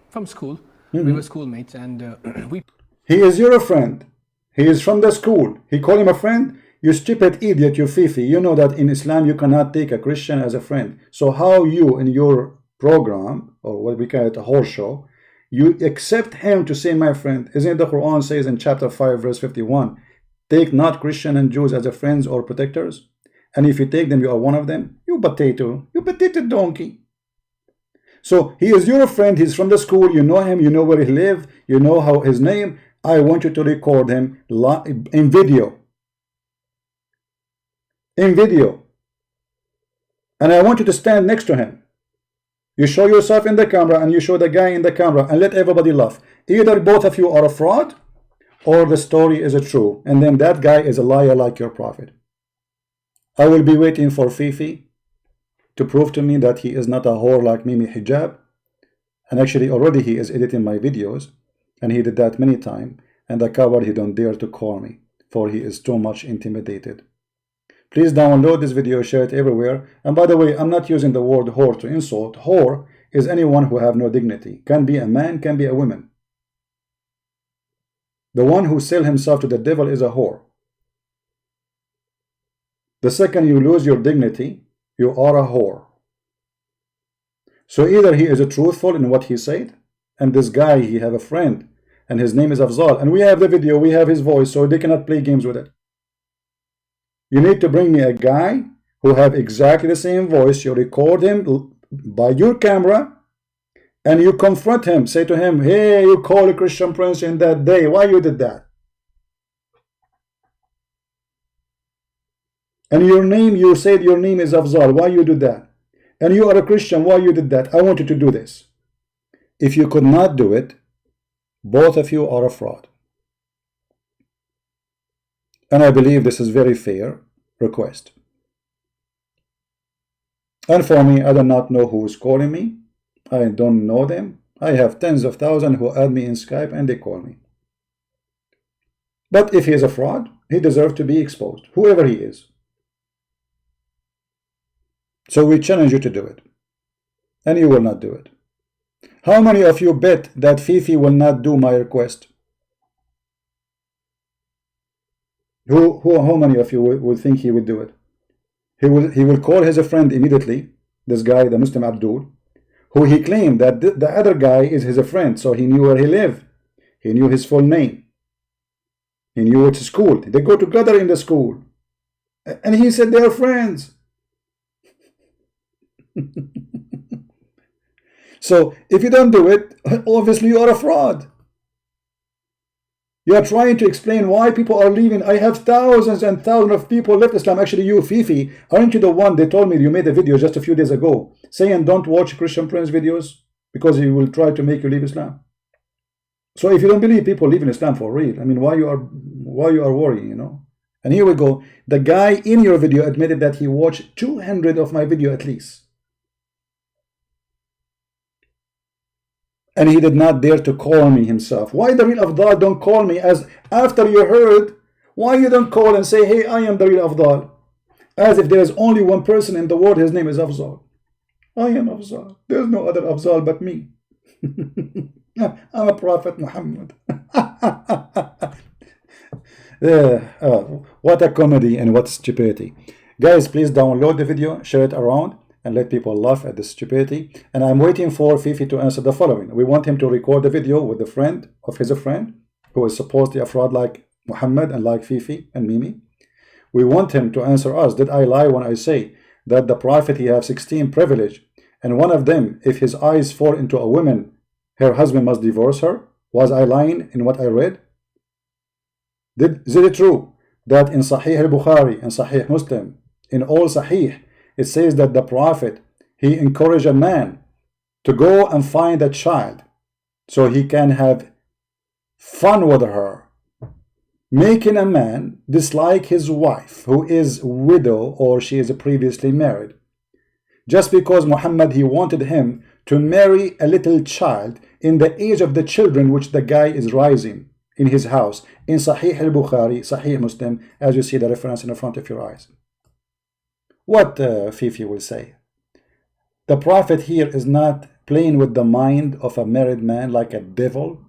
from school, we were schoolmates, and we... He is your friend. He is from the school. He called him a friend? You stupid idiot, you Fifi. You know that in Islam you cannot take a Christian as a friend. So how you, in your program, or what we call it a horse show, you accept him to say my friend? Isn't it the Quran says in chapter 5 verse 51, take not Christian and Jews as a friends or protectors, and if you take them you are one of them? You potato donkey. So he is your friend, he's from the school, you know him, you know where he lives, you know how his name. I want you to record him in video. In video. And I want you to stand next to him. You show yourself in the camera and you show the guy in the camera and let everybody laugh. Either both of you are a fraud or the story is true. And then that guy is a liar like your prophet. I will be waiting for Fifi to prove to me that he is not a whore like Mimi Hijab. And actually already he is editing my videos. And he did that many times. And the coward, he don't dare to call me, for he is too much intimidated. Please download this video, share it everywhere. And by the way, I'm not using the word whore to insult. Whore is anyone who have no dignity. Can be a man, can be a woman. The one who sell himself to the devil is a whore. The second you lose your dignity, you are a whore. So either he is truthful in what he said, and this guy, he have a friend, and his name is Afzal, and we have the video, we have his voice, so they cannot play games with it. You need to bring me a guy who have exactly the same voice. You record him by your camera and you confront him. Say to him, hey, you called a Christian prince in that day. Why you did that? And your name, you said your name is Afzal. Why you do that? And you are a Christian. Why you did that? I want you to do this. If you could not do it, both of you are a fraud. And I believe this is very fair request. And for me, I do not know who is calling me. I don't know them. I have tens of thousands who add me in Skype and they call me. But if he is a fraud, he deserves to be exposed, whoever he is. So we challenge you to do it. And you will not do it. How many of you bet that Fifi will not do my request? How many of you will think he will do it? He will call his friend immediately, this guy, the Muslim Abdul, who he claimed that the other guy is his friend, so he knew where he lived. He knew his full name. He knew which school. They go together in the school. And he said they are friends. So if you don't do it, obviously you are a fraud. You are trying to explain why people are leaving. I have thousands and thousands of people left Islam. Actually, you, Fifi, aren't you the one? They told me you made a video just a few days ago saying don't watch Christian Prince videos because he will try to make you leave Islam. So if you don't believe people leaving Islam for real, I mean, why you are worrying, you know? And here we go. The guy in your video admitted that he watched 200 of my video at least. And he did not dare to call me himself. Why the real Afdal don't call me as after you heard? Why you don't call and say, hey, I am the real Afdal? As if there is only one person in the world, his name is Afzal. I am Afzal. There's no other Afzal but me. I'm a Prophet Muhammad. What a comedy and what stupidity. Guys, please download the video, share it around, and let people laugh at the stupidity. And I'm waiting for Fifi to answer the following. We want him to record the video with a friend of his friend who is supposedly a fraud like Muhammad and like Fifi and Mimi. We want him to answer us. Did I lie when I say that the Prophet, he have 16 privilege, and one of them, if his eyes fall into a woman, her husband must divorce her? Was I lying in what I read? Is it true that in Sahih al-Bukhari and Sahih Muslim, in all Sahih, it says that the Prophet, he encouraged a man to go and find a child so he can have fun with her, making a man dislike his wife who is widow or she is previously married, just because Muhammad, he wanted him to marry a little child in the age of the children which the guy is raising in his house, in Sahih al-Bukhari, Sahih Muslim, as you see the reference in the front of your eyes. What Fifi will say? The Prophet here is not playing with the mind of a married man like a devil.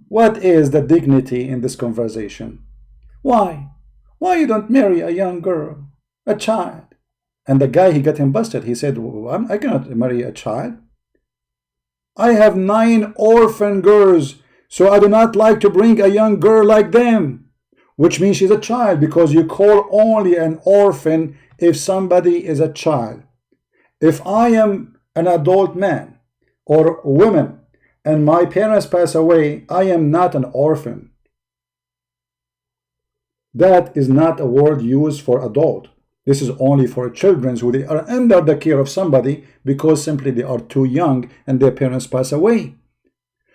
What is the dignity in this conversation? Why? Why you don't marry a young girl, a child? And the guy, he got him busted. He said, I cannot marry a child. I have 9 orphan girls, so I do not like to bring a young girl like them, which means she's a child, because you call only an orphan if somebody is a child. If I am an adult man or woman and my parents pass away, I am not an orphan. That is not a word used for adult. This is only for children who they are under the care of somebody because simply they are too young and their parents pass away.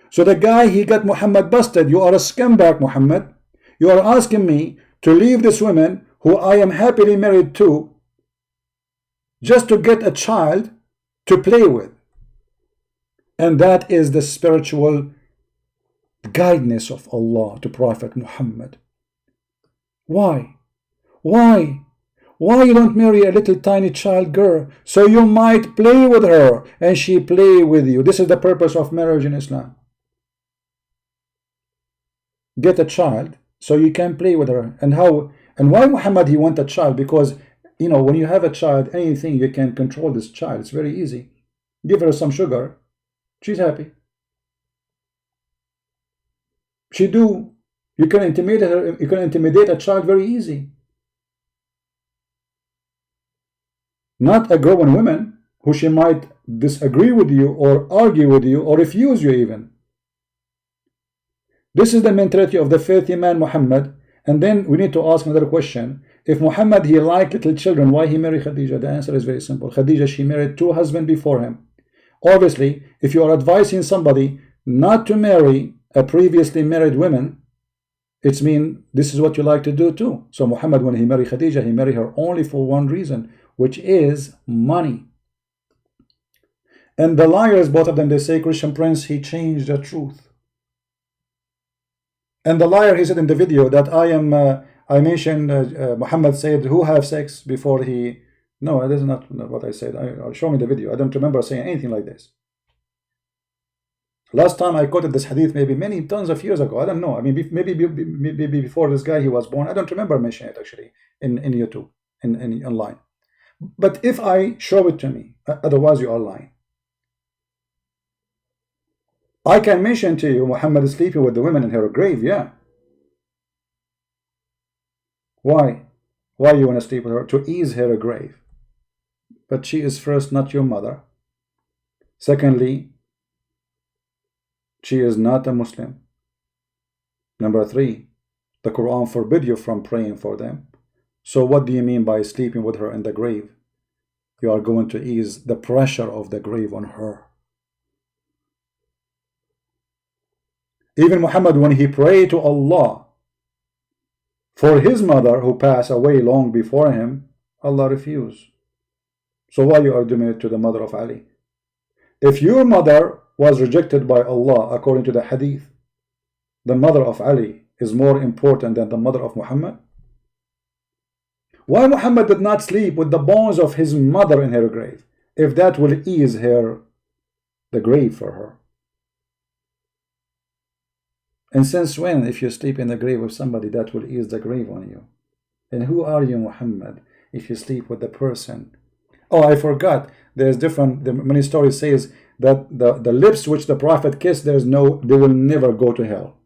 So the guy, he got Muhammad busted. You are a scumbag, Muhammad. You are asking me to leave this woman who I am happily married to just to get a child to play with. And that is the spiritual guidance of Allah to Prophet Muhammad. Why? Why? Why you don't marry a little tiny child girl so you might play with her and she play with you? This is the purpose of marriage in Islam. Get a child so you can play with her. And how and why Muhammad, he want a child? Because you know, when you have a child, anything you can control this child. It's very easy. Give her some sugar, she's happy. She do. You can intimidate her. You can intimidate a child very easy. Not a grown woman who she might disagree with you or argue with you or refuse you even. This is the mentality of the filthy man Muhammad. And then we need to ask another question. If Muhammad, he liked little children, why he married Khadija? The answer is very simple. Khadija, she married 2 husbands before him. Obviously, if you are advising somebody not to marry a previously married woman, It's mean this is what you like to do too. So Muhammad, when he married Khadija, he married her only for one reason, which is money. And the liars, both of them, they say, Christian Prince, he changed the truth. And the liar, he said in the video that I mentioned Muhammad said, who have sex before he... No, that is not what I said. I'll show me the video. I don't remember saying anything like this. Last time I quoted this hadith maybe many tons of years ago. I don't know. I mean, maybe before this guy he was born. I don't remember mentioning it actually in YouTube, in online. But if I show it to me, otherwise you are lying. I can mention to you Muhammad is sleeping with the women in her grave, yeah. Why? Why you want to sleep with her? To ease her grave. But she is first not your mother. Secondly, she is not a Muslim. Number 3, the Quran forbid you from praying for them. So what do you mean by sleeping with her in the grave? You are going to ease the pressure of the grave on her. Even Muhammad, when he prayed to Allah for his mother who passed away long before him, Allah refused. So why you are doing it to the mother of Ali? If your mother was rejected by Allah according to the hadith, the mother of Ali is more important than the mother of Muhammad? Why Muhammad did not sleep with the bones of his mother in her grave, if that will ease her, the grave for her? And since when, if you sleep in the grave of somebody, that will ease the grave on you? And who are you, Muhammad, if you sleep with the person? Oh, I forgot. There's different. Many stories says that the lips which the Prophet kissed, they will never go to hell.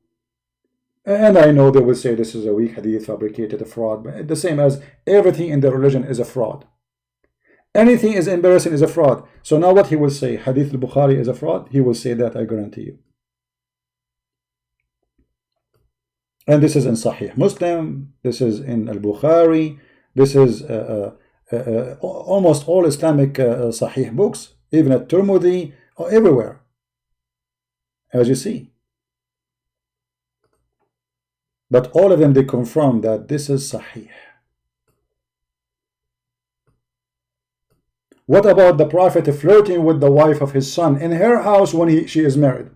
And I know they will say this is a weak hadith, fabricated, a fraud. But the same as everything in the religion is a fraud. Anything is embarrassing is a fraud. So now what he will say, Hadith al-Bukhari is a fraud? He will say that, I guarantee you. And this is in Sahih Muslim, this is in al-Bukhari, this is almost all Islamic Sahih books, even at Tirmidhi, or everywhere, as you see. But all of them, they confirm that this is Sahih. What about the Prophet flirting with the wife of his son in her house when she is married?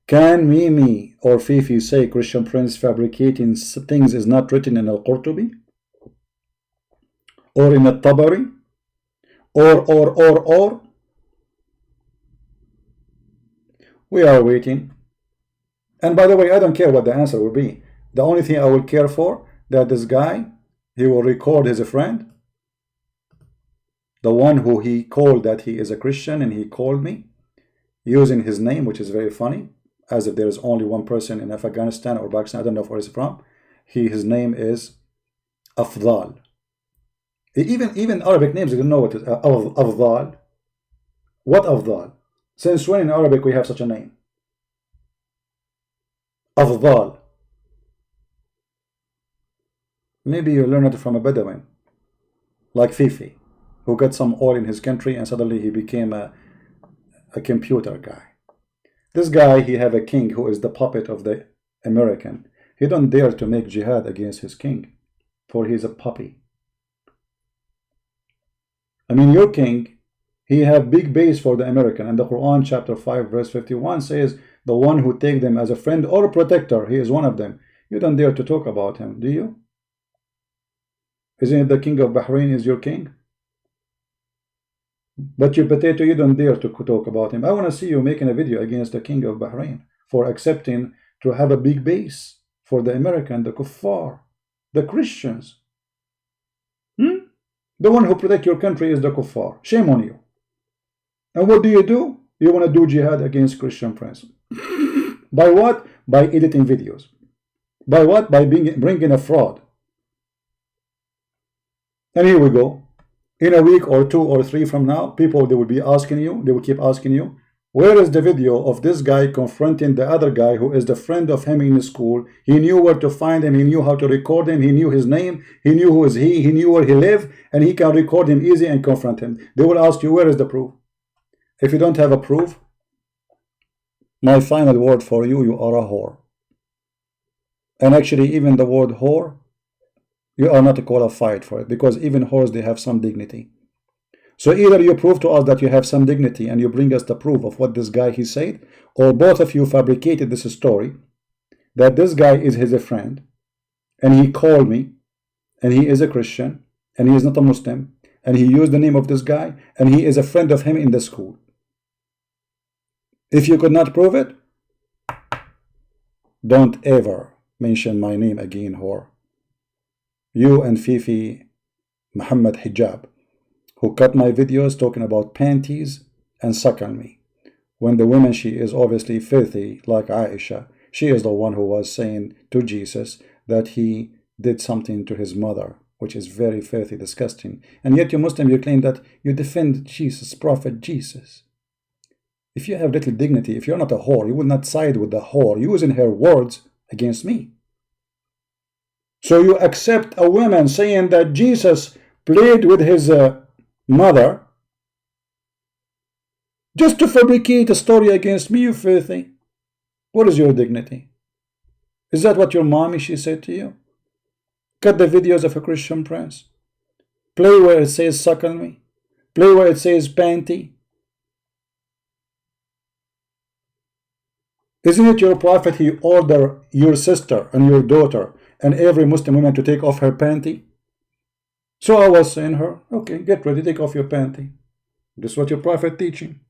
Can Mimi or Fifi say Christian Prince fabricating things is not written in Al-Qurtubi? Or in Al-Tabari? Or? We are waiting. And by the way, I don't care what the answer will be. The only thing I will care for, that this guy, he will record his friend, the one who he called that he is a Christian, and he called me, using his name, which is very funny, as if there is only one person in Afghanistan or Pakistan, I don't know where he's from. His name is Afzal. Even Arabic names, you don't know what it is. Afzal. What Afzal? Since when in Arabic we have such a name? Afzal. Maybe you learned it from a Bedouin, like Fifi, who got some oil in his country and suddenly he became a computer guy. This guy, he have a king who is the puppet of the American. He don't dare to make jihad against his king, for he is a puppy. I mean, your king, he have big base for the American, and the Quran chapter 5 verse 51 says, the one who take them as a friend or protector, he is one of them. You don't dare to talk about him, do you? Isn't it the king of Bahrain is your king? But your potato, you don't dare to talk about him. I want to see you making a video against the king of Bahrain for accepting to have a big base for the American, the kuffar, the Christians. The one who protect your country is the kuffar. Shame on you. And what do? You want to do jihad against Christian Prince. By what? By editing videos. By what? By bringing a fraud. And here we go. In a week or 2 or 3 from now, people, they will be asking you, they will keep asking you, where is the video of this guy confronting the other guy who is the friend of him in school? He knew where to find him, he knew how to record him, he knew his name, he knew who is he knew where he lived, and he can record him easy and confront him. They will ask you, where is the proof? If you don't have a proof, my final word for you, you are a whore. And actually, even the word whore, you are not qualified for it, because even whores, they have some dignity. So either you prove to us that you have some dignity and you bring us the proof of what this guy he said, or both of you fabricated this story that this guy is his friend and he called me and he is a Christian and he is not a Muslim and he used the name of this guy and he is a friend of him in the school. If you could not prove it, don't ever mention my name again, whore. You and Fifi Muhammad Hijab, who cut my videos talking about panties and suck on me. When the woman, she is obviously filthy, like Aisha. She is the one who was saying to Jesus that he did something to his mother, which is very filthy, disgusting. And yet you Muslim, you claim that you defend Jesus, Prophet Jesus. If you have little dignity, if you're not a whore, you will not side with the whore using her words against me. So you accept a woman saying that Jesus played with his mother just to fabricate a story against me, you filthy. What is your dignity? Is that what your mommy, she said to you? Cut the videos of a Christian prince. Play where it says suck on me. Play where it says panty. Isn't it your prophet he ordered your sister and your daughter and every Muslim woman to take off her panty? So I was saying her, okay, get ready, take off your panty. This is what your prophet teaching.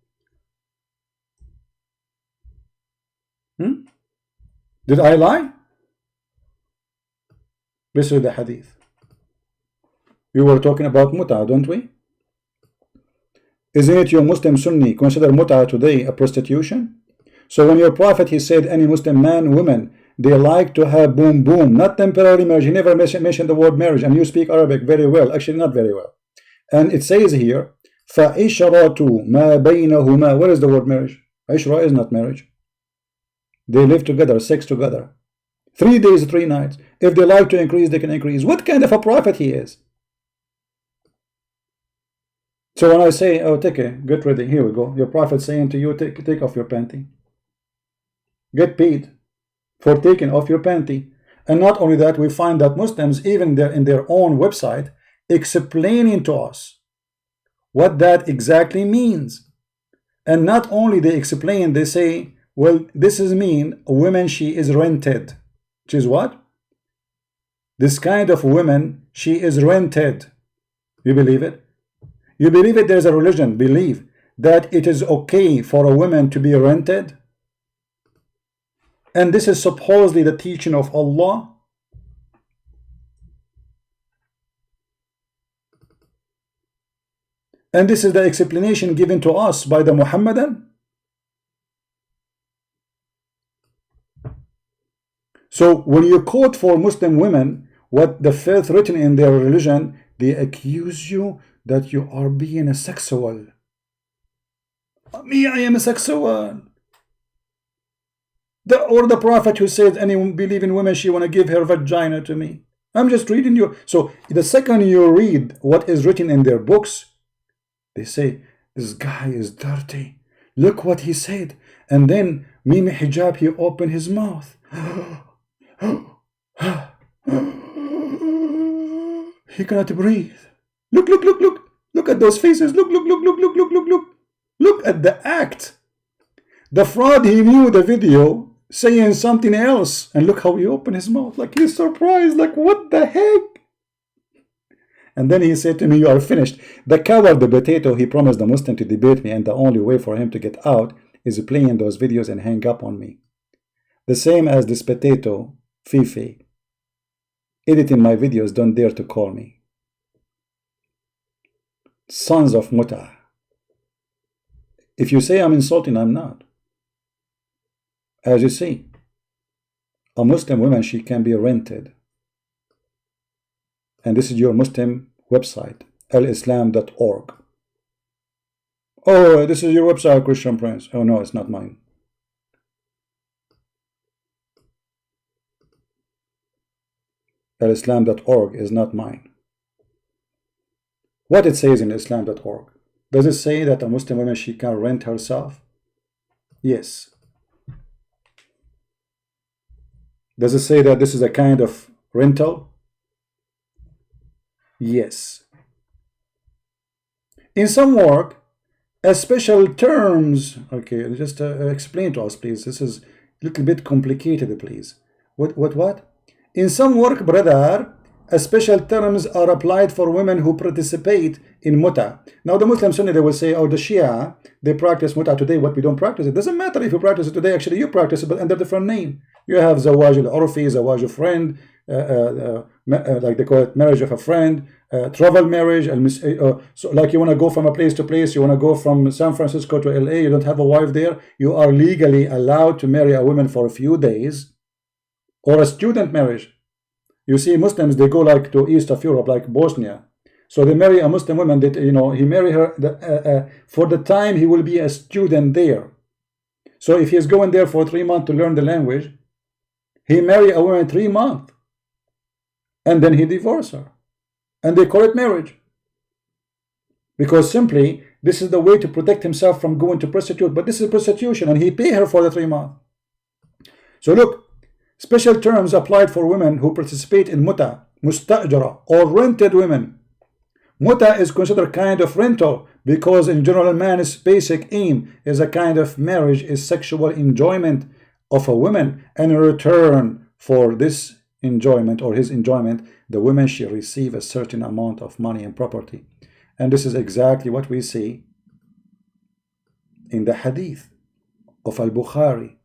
Did I lie? This is the hadith. We were talking about mut'ah, don't we? Isn't it your Muslim Sunni consider mut'ah today a prostitution? So when your prophet, he said any Muslim man, woman, they like to have boom boom, not temporary marriage. He never mentioned the word marriage, and you speak Arabic very well, actually not very well. And it says here, فَعِشْرَةُ مَا بَيْنَهُمَا. Where is the word marriage? Ishra is not marriage. They live together, sex together. 3 days, 3 nights. If they like to increase, they can increase. What kind of a prophet he is? So when I say, oh, take it, get ready, here we go. Your prophet saying to you, take off your panty. Get paid for taking off your panty. And not only that, we find that Muslims, even in their own website, explaining to us what that exactly means. And not only they explain, they say, well, this is mean a woman, she is rented. Which is what? This kind of woman, she is rented. You believe it? You believe it? There's a religion, believe that it is okay for a woman to be rented? And this is supposedly the teaching of Allah. And this is the explanation given to us by the Muhammadan. So when you quote for Muslim women what the faith written in their religion, they accuse you that you are being a sexual. Me, I am a sexual. Or the prophet who says any believing woman, she want to give her vagina to me. I'm just reading you. So the second you read what is written in their books, they say, this guy is dirty. Look what he said. And then Mimi Hijab, he opened his mouth. He cannot breathe. Look, look, look, look. Look at those faces. Look, look, look, look, look, look, look, look. Look at the act. The fraud, he knew the video saying something else. And look how he opened his mouth. Like he's surprised. Like, what the heck? And then he said to me, you are finished. The coward, the potato, he promised the Muslim to debate me. And the only way for him to get out is playing those videos and hang up on me. The same as this potato, Fifi, editing my videos, don't dare to call me. Sons of Muta. If you say I'm insulting, I'm not. As you see, a Muslim woman, she can be rented. And this is your Muslim website, alislam.org. Oh, this is your website, Christian Prince. Oh no, it's not mine. Alislam.org is not mine. What it says in Islam.org? Does it say that a Muslim woman, she can rent herself? Yes. Does it say that this is a kind of rental? Yes. In some work, a special terms. Okay, just explain to us, please. This is a little bit complicated, please. What? In some work, brother, a special terms are applied for women who participate in muta. Now, the Muslim Sunni, they will say, oh, the Shia, they practice muta today, what we don't practice. It doesn't matter if you practice it today. Actually, you practice it, but under different name. You have zawaj al-urfi, zawaj of friend, like they call it, marriage of a friend, travel marriage. So like you want to go from a place to place, you want to go from San Francisco to LA, you don't have a wife there, you are legally allowed to marry a woman for a few days, or a student marriage. You see, Muslims, they go like to east of Europe, like Bosnia. So they marry a Muslim woman that, you know, he marry her for the time he will be a student there. So if he is going there for 3 months to learn the language, he marry a woman 3 months, and then he divorce her, and they call it marriage, because simply this is the way to protect himself from going to prostitute. But this is prostitution, and he pay her for the 3 months. So look, special terms applied for women who participate in muta, mustajara, or rented women. Muta is considered kind of rental because in general man's basic aim is a kind of marriage is sexual enjoyment of a woman, and in return for this enjoyment or his enjoyment, the woman should receive a certain amount of money and property. And this is exactly what we see in the hadith of al-Bukhari.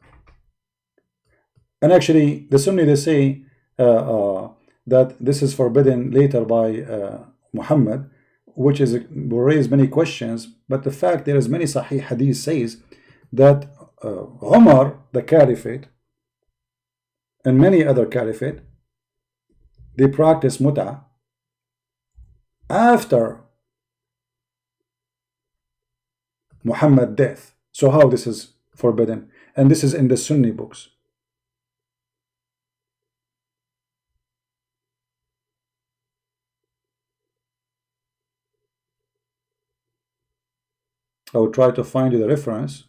And actually the Sunni, they say that this is forbidden later by Muhammad, which is will raise many questions. But the fact there is many Sahih hadith says that Umar, the caliphate, and many other caliphate, they practice muta after Muhammad's death. So how this is forbidden? And this is in the Sunni books. I will try to find you the reference.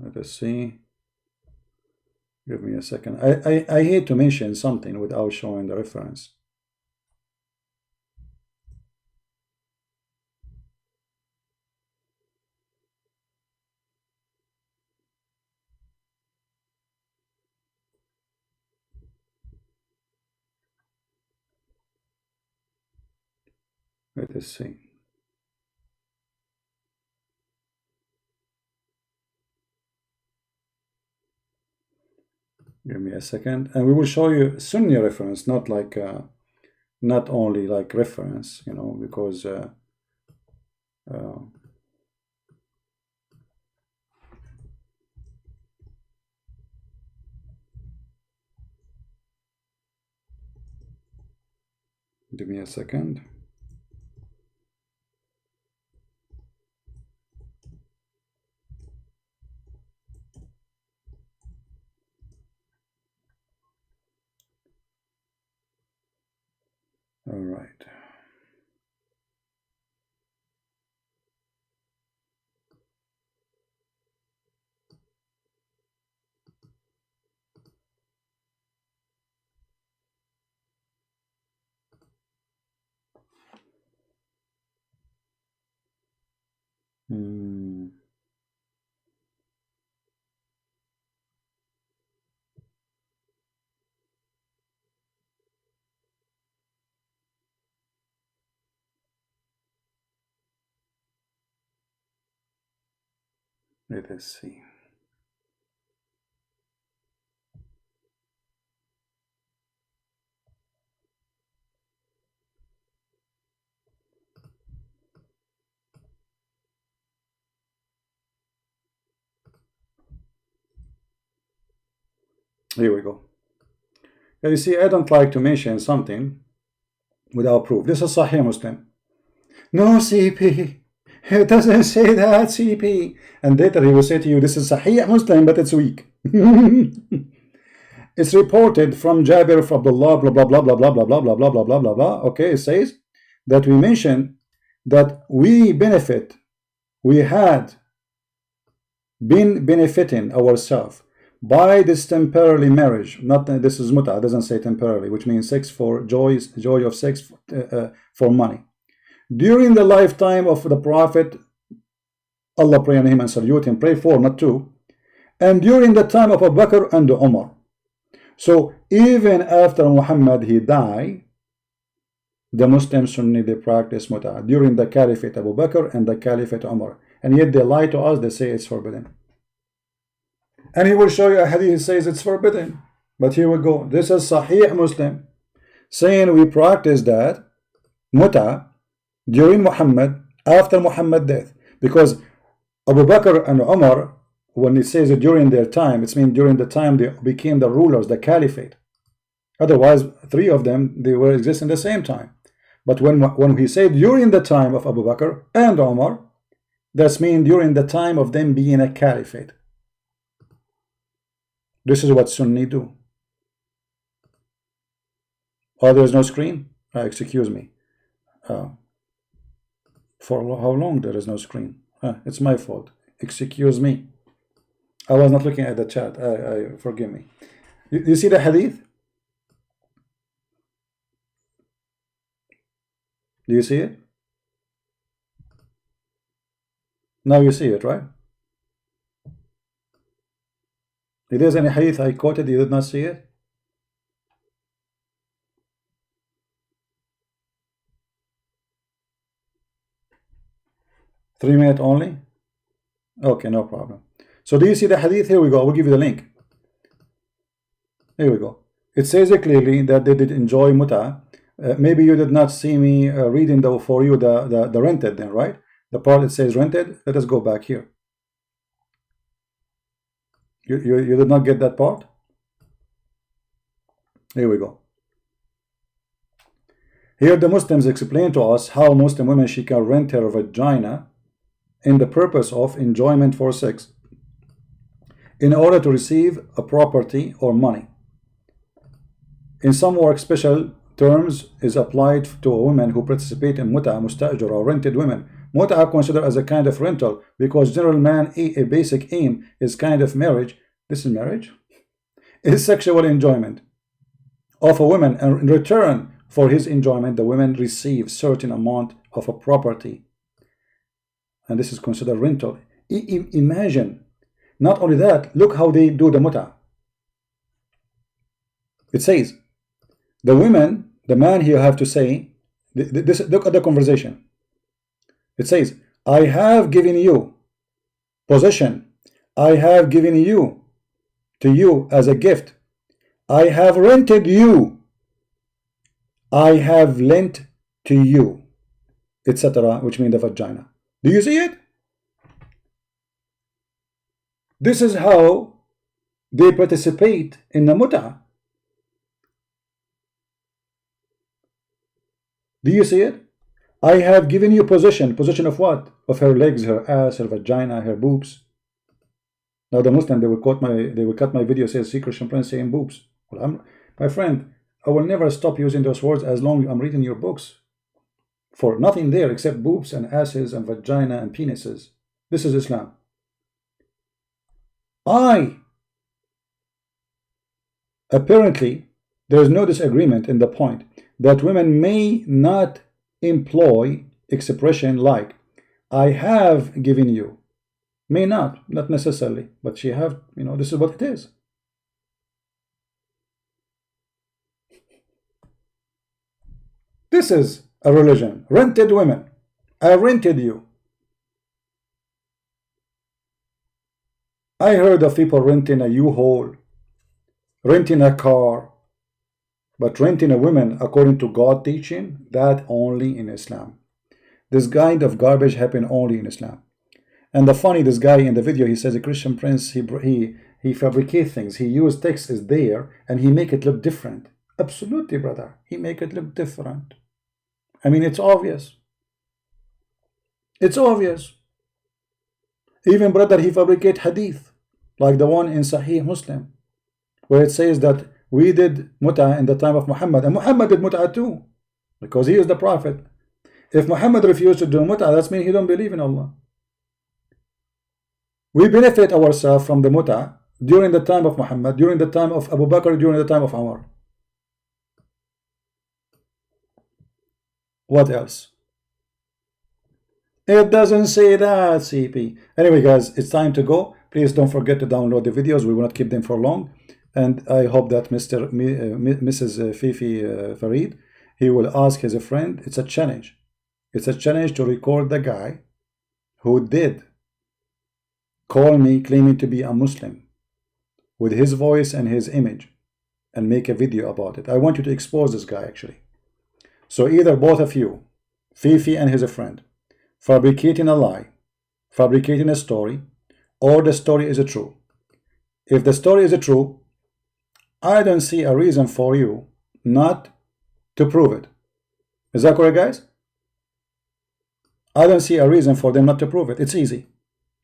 Let us see. Give me a second. I hate to mention something without showing the reference. Let us see. Give me a second, and we will show you Sunni reference, not like not only like reference, you know, because give me a second. All right. Let us see. Here we go. You see, I don't like to mention something without proof. This is Sahih Muslim. No, CP. It doesn't say that, CP. And later he will say to you, this is Sahih Muslim, but it's weak. It's reported from Jabir of Abdullah, blah, blah, blah, blah, blah, blah, blah, blah, blah, blah, blah, blah, blah. Okay, it says that we mentioned that we benefit, we had been benefiting ourselves by this temporary marriage. Not this is muta, doesn't say temporarily, which means sex for joy of sex for money. During the lifetime of the Prophet, Allah pray on him and salute him, pray for, not to, and during the time of Abu Bakr and Umar. So even after Muhammad he died, the Muslim Sunni they practice muta during the Caliphate Abu Bakr and the Caliphate Umar, and yet they lie to us. They say it's forbidden, and he will show you a hadith says it's forbidden. But here we go. This is Sahih Muslim saying we practice that muta during Muhammad, after Muhammad's death, because Abu Bakr and Umar, when it says it during their time, it means during the time they became the rulers, the caliphate. Otherwise, three of them, they were existing at the same time. But when he said during the time of Abu Bakr and Umar, that's mean during the time of them being a caliphate. This is what Sunni do. Oh, there's no screen? Excuse me. For how long there is no screen? It's my fault. Excuse me. I was not looking at the chat. Forgive me. You see the hadith? Do you see it? Now you see it, right? If there's any hadith I quoted, you did not see it? Three minutes only? Okay, no problem. So do you see the hadith? Here we go. We'll give you the link. Here we go. It says it clearly that they did enjoy muta. Maybe you did not see me reading for you the rented then, right? The part that says rented. Let us go back here. You did not get that part? Here we go. Here the Muslims explain to us how Muslim women she can rent her vagina in the purpose of enjoyment for sex in order to receive a property or money. In some work, special terms is applied to a woman who participate in muta, mustajir, or rented women. Muta are considered as a kind of rental because general man a basic aim is kind of marriage. This is marriage? Is sexual enjoyment of a woman, and in return for his enjoyment, the women receive certain amount of a property. And this is considered rental. Imagine. Not only that, look how they do the muta. It says, the women, the man here have to say, look at the conversation. It says, I have given you possession. I have given you to you as a gift. I have rented you. I have lent to you, etc., which means the vagina. Do you see it? This is how they participate in the muta. Do you see it? I have given you possession. Possession of what? Of her legs, her ass, her vagina, her boobs. Now the Muslim, they will cut my video, says see Christian Prince saying boobs. Well, my friend, I will never stop using those words as long as I'm reading your books. For nothing there except boobs and asses and vagina and penises. This is Islam. Apparently, there is no disagreement in the point that women may not employ expression like I have given you. May not necessarily, but she have, this is what it is. This is a religion. Rented women. I rented you. I heard of people renting a U-Haul, renting a car, but renting a woman according to God teaching, that only in Islam. This kind of garbage happen only in Islam. And the funny, this guy in the video, he says a Christian Prince, he fabricates things. He used text is there and he make it look different. Absolutely, brother. He make it look different. I mean, it's obvious. It's obvious. Even, brother, he fabricate hadith, like the one in Sahih Muslim, where it says that we did muta in the time of Muhammad, and Muhammad did muta too, because he is the prophet. If Muhammad refused to do muta, that means he don't believe in Allah. We benefit ourselves from the muta during the time of Muhammad, during the time of Abu Bakr, during the time of Umar. What else? It doesn't say that, CP. Anyway, guys, it's time to go. Please don't forget to download the videos. We will not keep them for long. And I hope that Mrs. Fifi Farid, he will ask his friend. It's a challenge. It's a challenge to record the guy who did call me claiming to be a Muslim with his voice and his image and make a video about it. I want you to expose this guy, actually. So either both of you, Fifi and his friend, fabricating a lie, fabricating a story, or the story is true. If the story is true, I don't see a reason for you not to prove it. Is that correct, guys? I don't see a reason for them not to prove it. It's easy.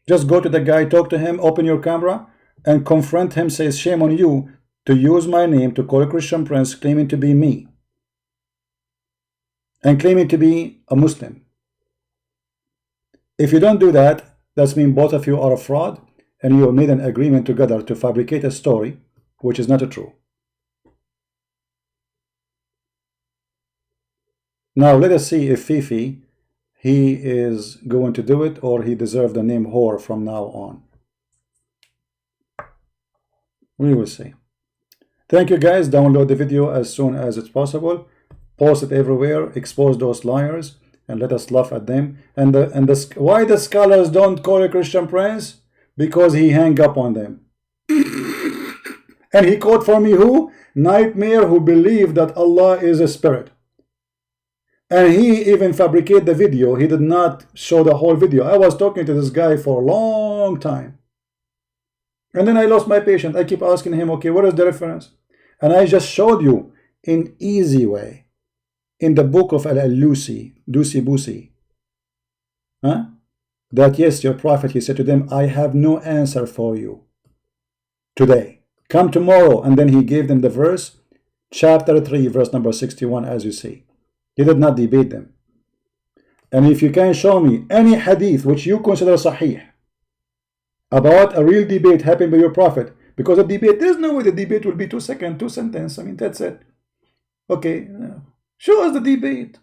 Just go to the guy, talk to him, open your camera, and confront him. Say, shame on you to use my name to call a Christian Prince claiming to be me and claiming to be a Muslim. If you don't do that, that means both of you are a fraud and you made an agreement together to fabricate a story which is not true. Now let us see if Fifi, he is going to do it or he deserves the name whore from now on. We will see. Thank you, guys. Download the video as soon as it's possible. Post it everywhere. Expose those liars and let us laugh at them. And why the scholars don't call a Christian Prince? Because he hang up on them. And he quote for me who? Nightmare, who believed that Allah is a spirit. And he even fabricated the video. He did not show the whole video. I was talking to this guy for a long time. And then I lost my patience. I keep asking him, okay, what is the reference? And I just showed you in easy way in the book of Al-Lusi, Dusi Busi, that yes, your prophet, he said to them, I have no answer for you today. Come tomorrow. And then he gave them the verse, chapter 3, verse number 61, as you see. He did not debate them. And if you can show me any hadith which you consider sahih about a real debate happened by your prophet, because a debate, there's no way the debate will be 2 seconds, 2 sentences. I mean, that's it. Okay, show us the debate.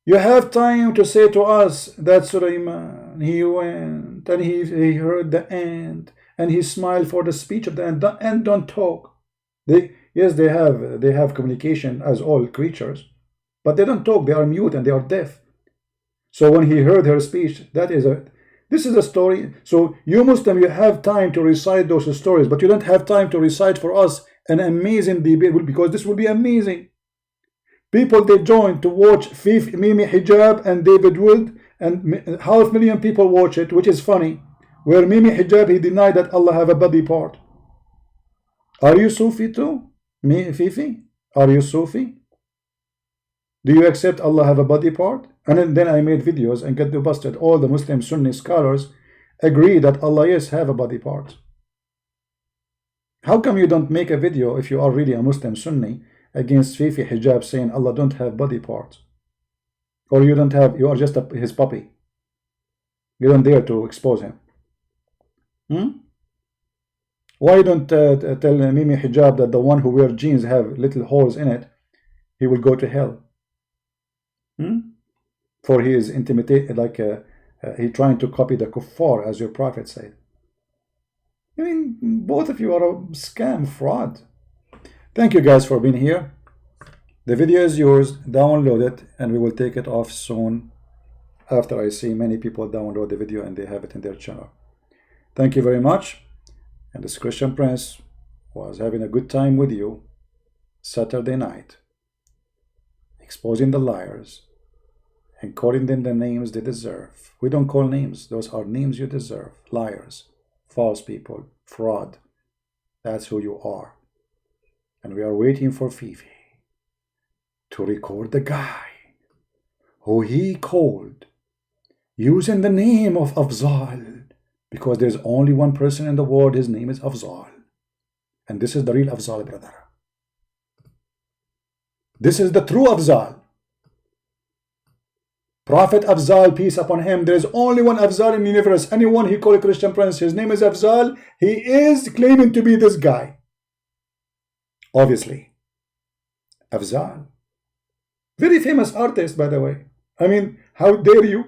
You have time to say to us that Sulaiman, he went and he heard the end and he smiled for the speech of the end. The end don't talk. Yes, they have communication as all creatures, but they don't talk. They are mute and they are deaf. So when he heard her speech, this is a story. So you Muslim, you have time to recite those stories, but you don't have time to recite for us an amazing debate, because this will be amazing. People, they join to watch Mimi Hijab and David Wood, and 500,000 people watch it, which is funny. Where Mimi Hijab, he denied that Allah have a body part. Are you Sufi too? Fifi? Are you Sufi? Do you accept Allah have a body part? And then I made videos and get busted. All the Muslim Sunni scholars agree that Allah yes have a body part. How come you don't make a video if you are really a Muslim Sunni against Fifi Hijab saying Allah don't have body parts? Or you don't have, you are just his puppy. You don't dare to expose him. Why don't tell Mimi Hijab that the one who wears jeans have little holes in it, he will go to hell? For he is intimidated, like he trying to copy the kuffar, as your prophet said. I mean, both of you are a scam, fraud. Thank you guys for being here. The video is yours. Download it and we will take it off soon after I see many people download the video and they have it in their channel. Thank you very much. And this Christian Prince was having a good time with you Saturday night, exposing the liars and calling them the names they deserve. We don't call names. Those are names you deserve. Liars, false people, fraud. That's who you are. And we are waiting for Fifi to record the guy who he called using the name of Afzal, because there's only one person in the world, his name is Afzal. And this is the real Afzal, brother. This is the true Afzal. Prophet Afzal, peace upon him. There is only one Afzal in the universe. Anyone he call a Christian prince, his name is Afzal. He is claiming to be this guy. Obviously. Afzal. Very famous artist, by the way. I mean, how dare you?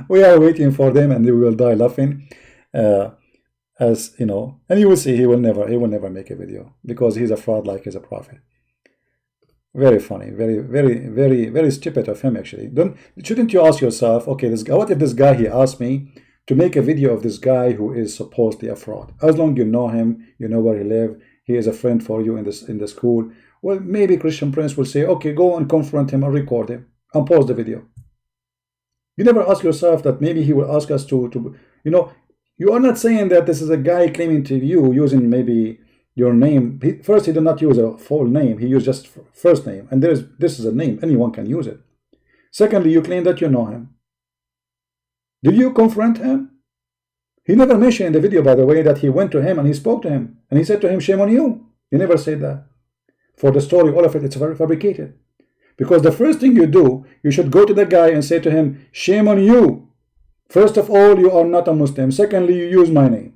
We are waiting for them and we will die laughing. As you know, and you will see he will never make a video because he's a fraud like he's a prophet. Very funny, very stupid of him actually. Shouldn't you ask yourself, okay, this guy, what if this guy he asked me to make a video of this guy who is supposedly a fraud? As long you know him, you know where he lives, he is a friend for you in the school. Well, maybe Christian Prince will say, okay, go and confront him and record him and pause the video. You never ask yourself that maybe he will ask us to you know. You are not saying that this is a guy claiming to you using maybe your name. First, he did not use a full name. He used just first name. And this is a name. Anyone can use it. Secondly, you claim that you know him. Did you confront him? He never mentioned in the video, by the way, that he went to him and he spoke to him. And he said to him, shame on you. He never said that. For the story, all of it, it's very fabricated. Because the first thing you do, you should go to the guy and say to him, shame on you. First of all, you are not a Muslim. Secondly, you use my name.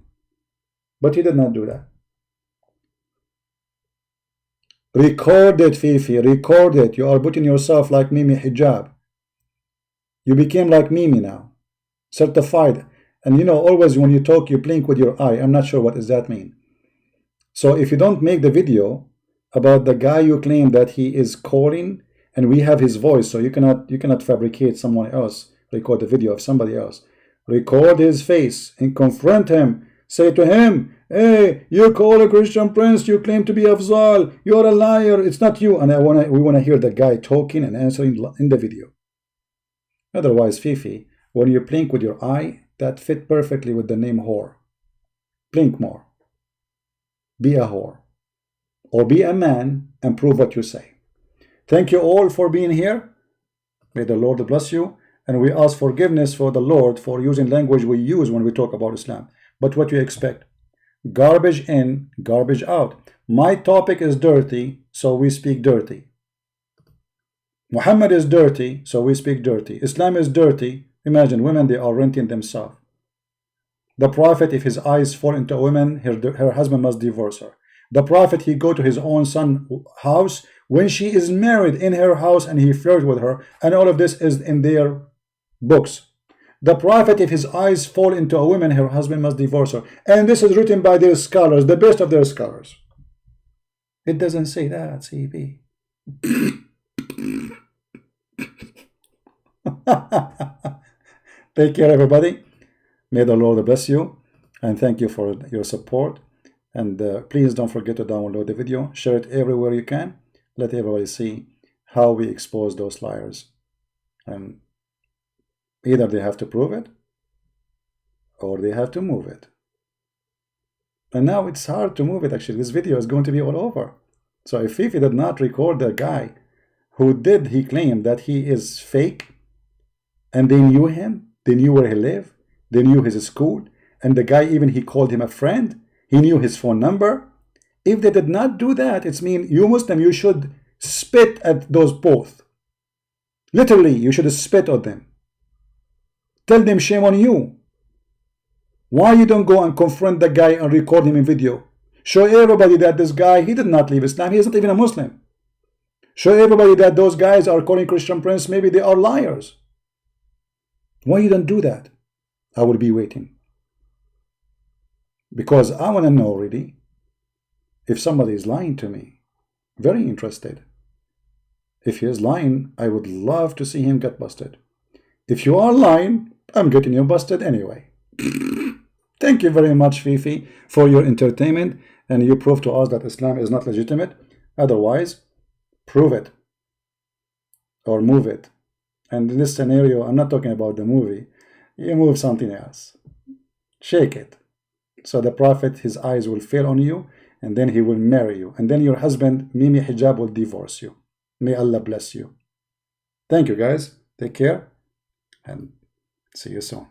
But he did not do that. Record it, Fifi. Record it. You are putting yourself like Mimi hijab. You became like Mimi now. Certified. And you know, always when you talk, you blink with your eye. I'm not sure what does that mean. So if you don't make the video about the guy you claim that he is calling, and we have his voice, so you cannot fabricate someone else. Record the video of somebody else. Record his face and confront him. Say to him, hey, you call a Christian prince, you claim to be Afzal, you're a liar, it's not you. And we want to hear the guy talking and answering in the video. Otherwise, Fifi, when you blink with your eye, that fit perfectly with the name whore. Blink more. Be a whore. Or be a man and prove what you say. Thank you all for being here. May the Lord bless you. And we ask forgiveness for the Lord for using language we use when we talk about Islam. But what you expect? Garbage in, garbage out. My topic is dirty, so we speak dirty. Muhammad is dirty, so we speak dirty. Islam is dirty. Imagine women, they are renting themselves. The Prophet, if his eyes fall into a woman, her husband must divorce her. The Prophet, he go to his own son's house when she is married in her house and he flirts with her. And all of this is in their books. The Prophet, if his eyes fall into a woman, her husband must divorce her. And this is written by their scholars, the best of their scholars. It doesn't say that, CB. Take care, everybody. May the Lord bless you. And thank you for your support. And please don't forget to download the video. Share it everywhere you can. Let everybody see how we expose those liars. And either they have to prove it or they have to move it. And now it's hard to move it actually. This video is going to be all over. So if Fifi did not record the guy he claimed that he is fake, and they knew him, they knew where he lived, they knew his school, and the guy even he called him a friend, he knew his phone number. If they did not do that, it's mean you Muslim, you should spit at those both. Literally, you should spit at them. Tell them shame on you. Why you don't go and confront the guy and record him in video? Show everybody that this guy, he did not leave Islam. He is not even a Muslim. Show everybody that those guys are calling Christian Prince, maybe they are liars. Why you don't do that? I will be waiting. Because I want to know really if somebody is lying to me. Very interested. If he is lying, I would love to see him get busted. If you are lying, I'm getting you busted anyway. Thank you very much, Fifi, for your entertainment. And you prove to us that Islam is not legitimate. Otherwise, prove it. Or move it. And in this scenario, I'm not talking about the movie. You move something else. Shake it. So the Prophet, his eyes will fail on you. And then he will marry you. And then your husband, Mimi Hijab, will divorce you. May Allah bless you. Thank you, guys. Take care. And see you soon.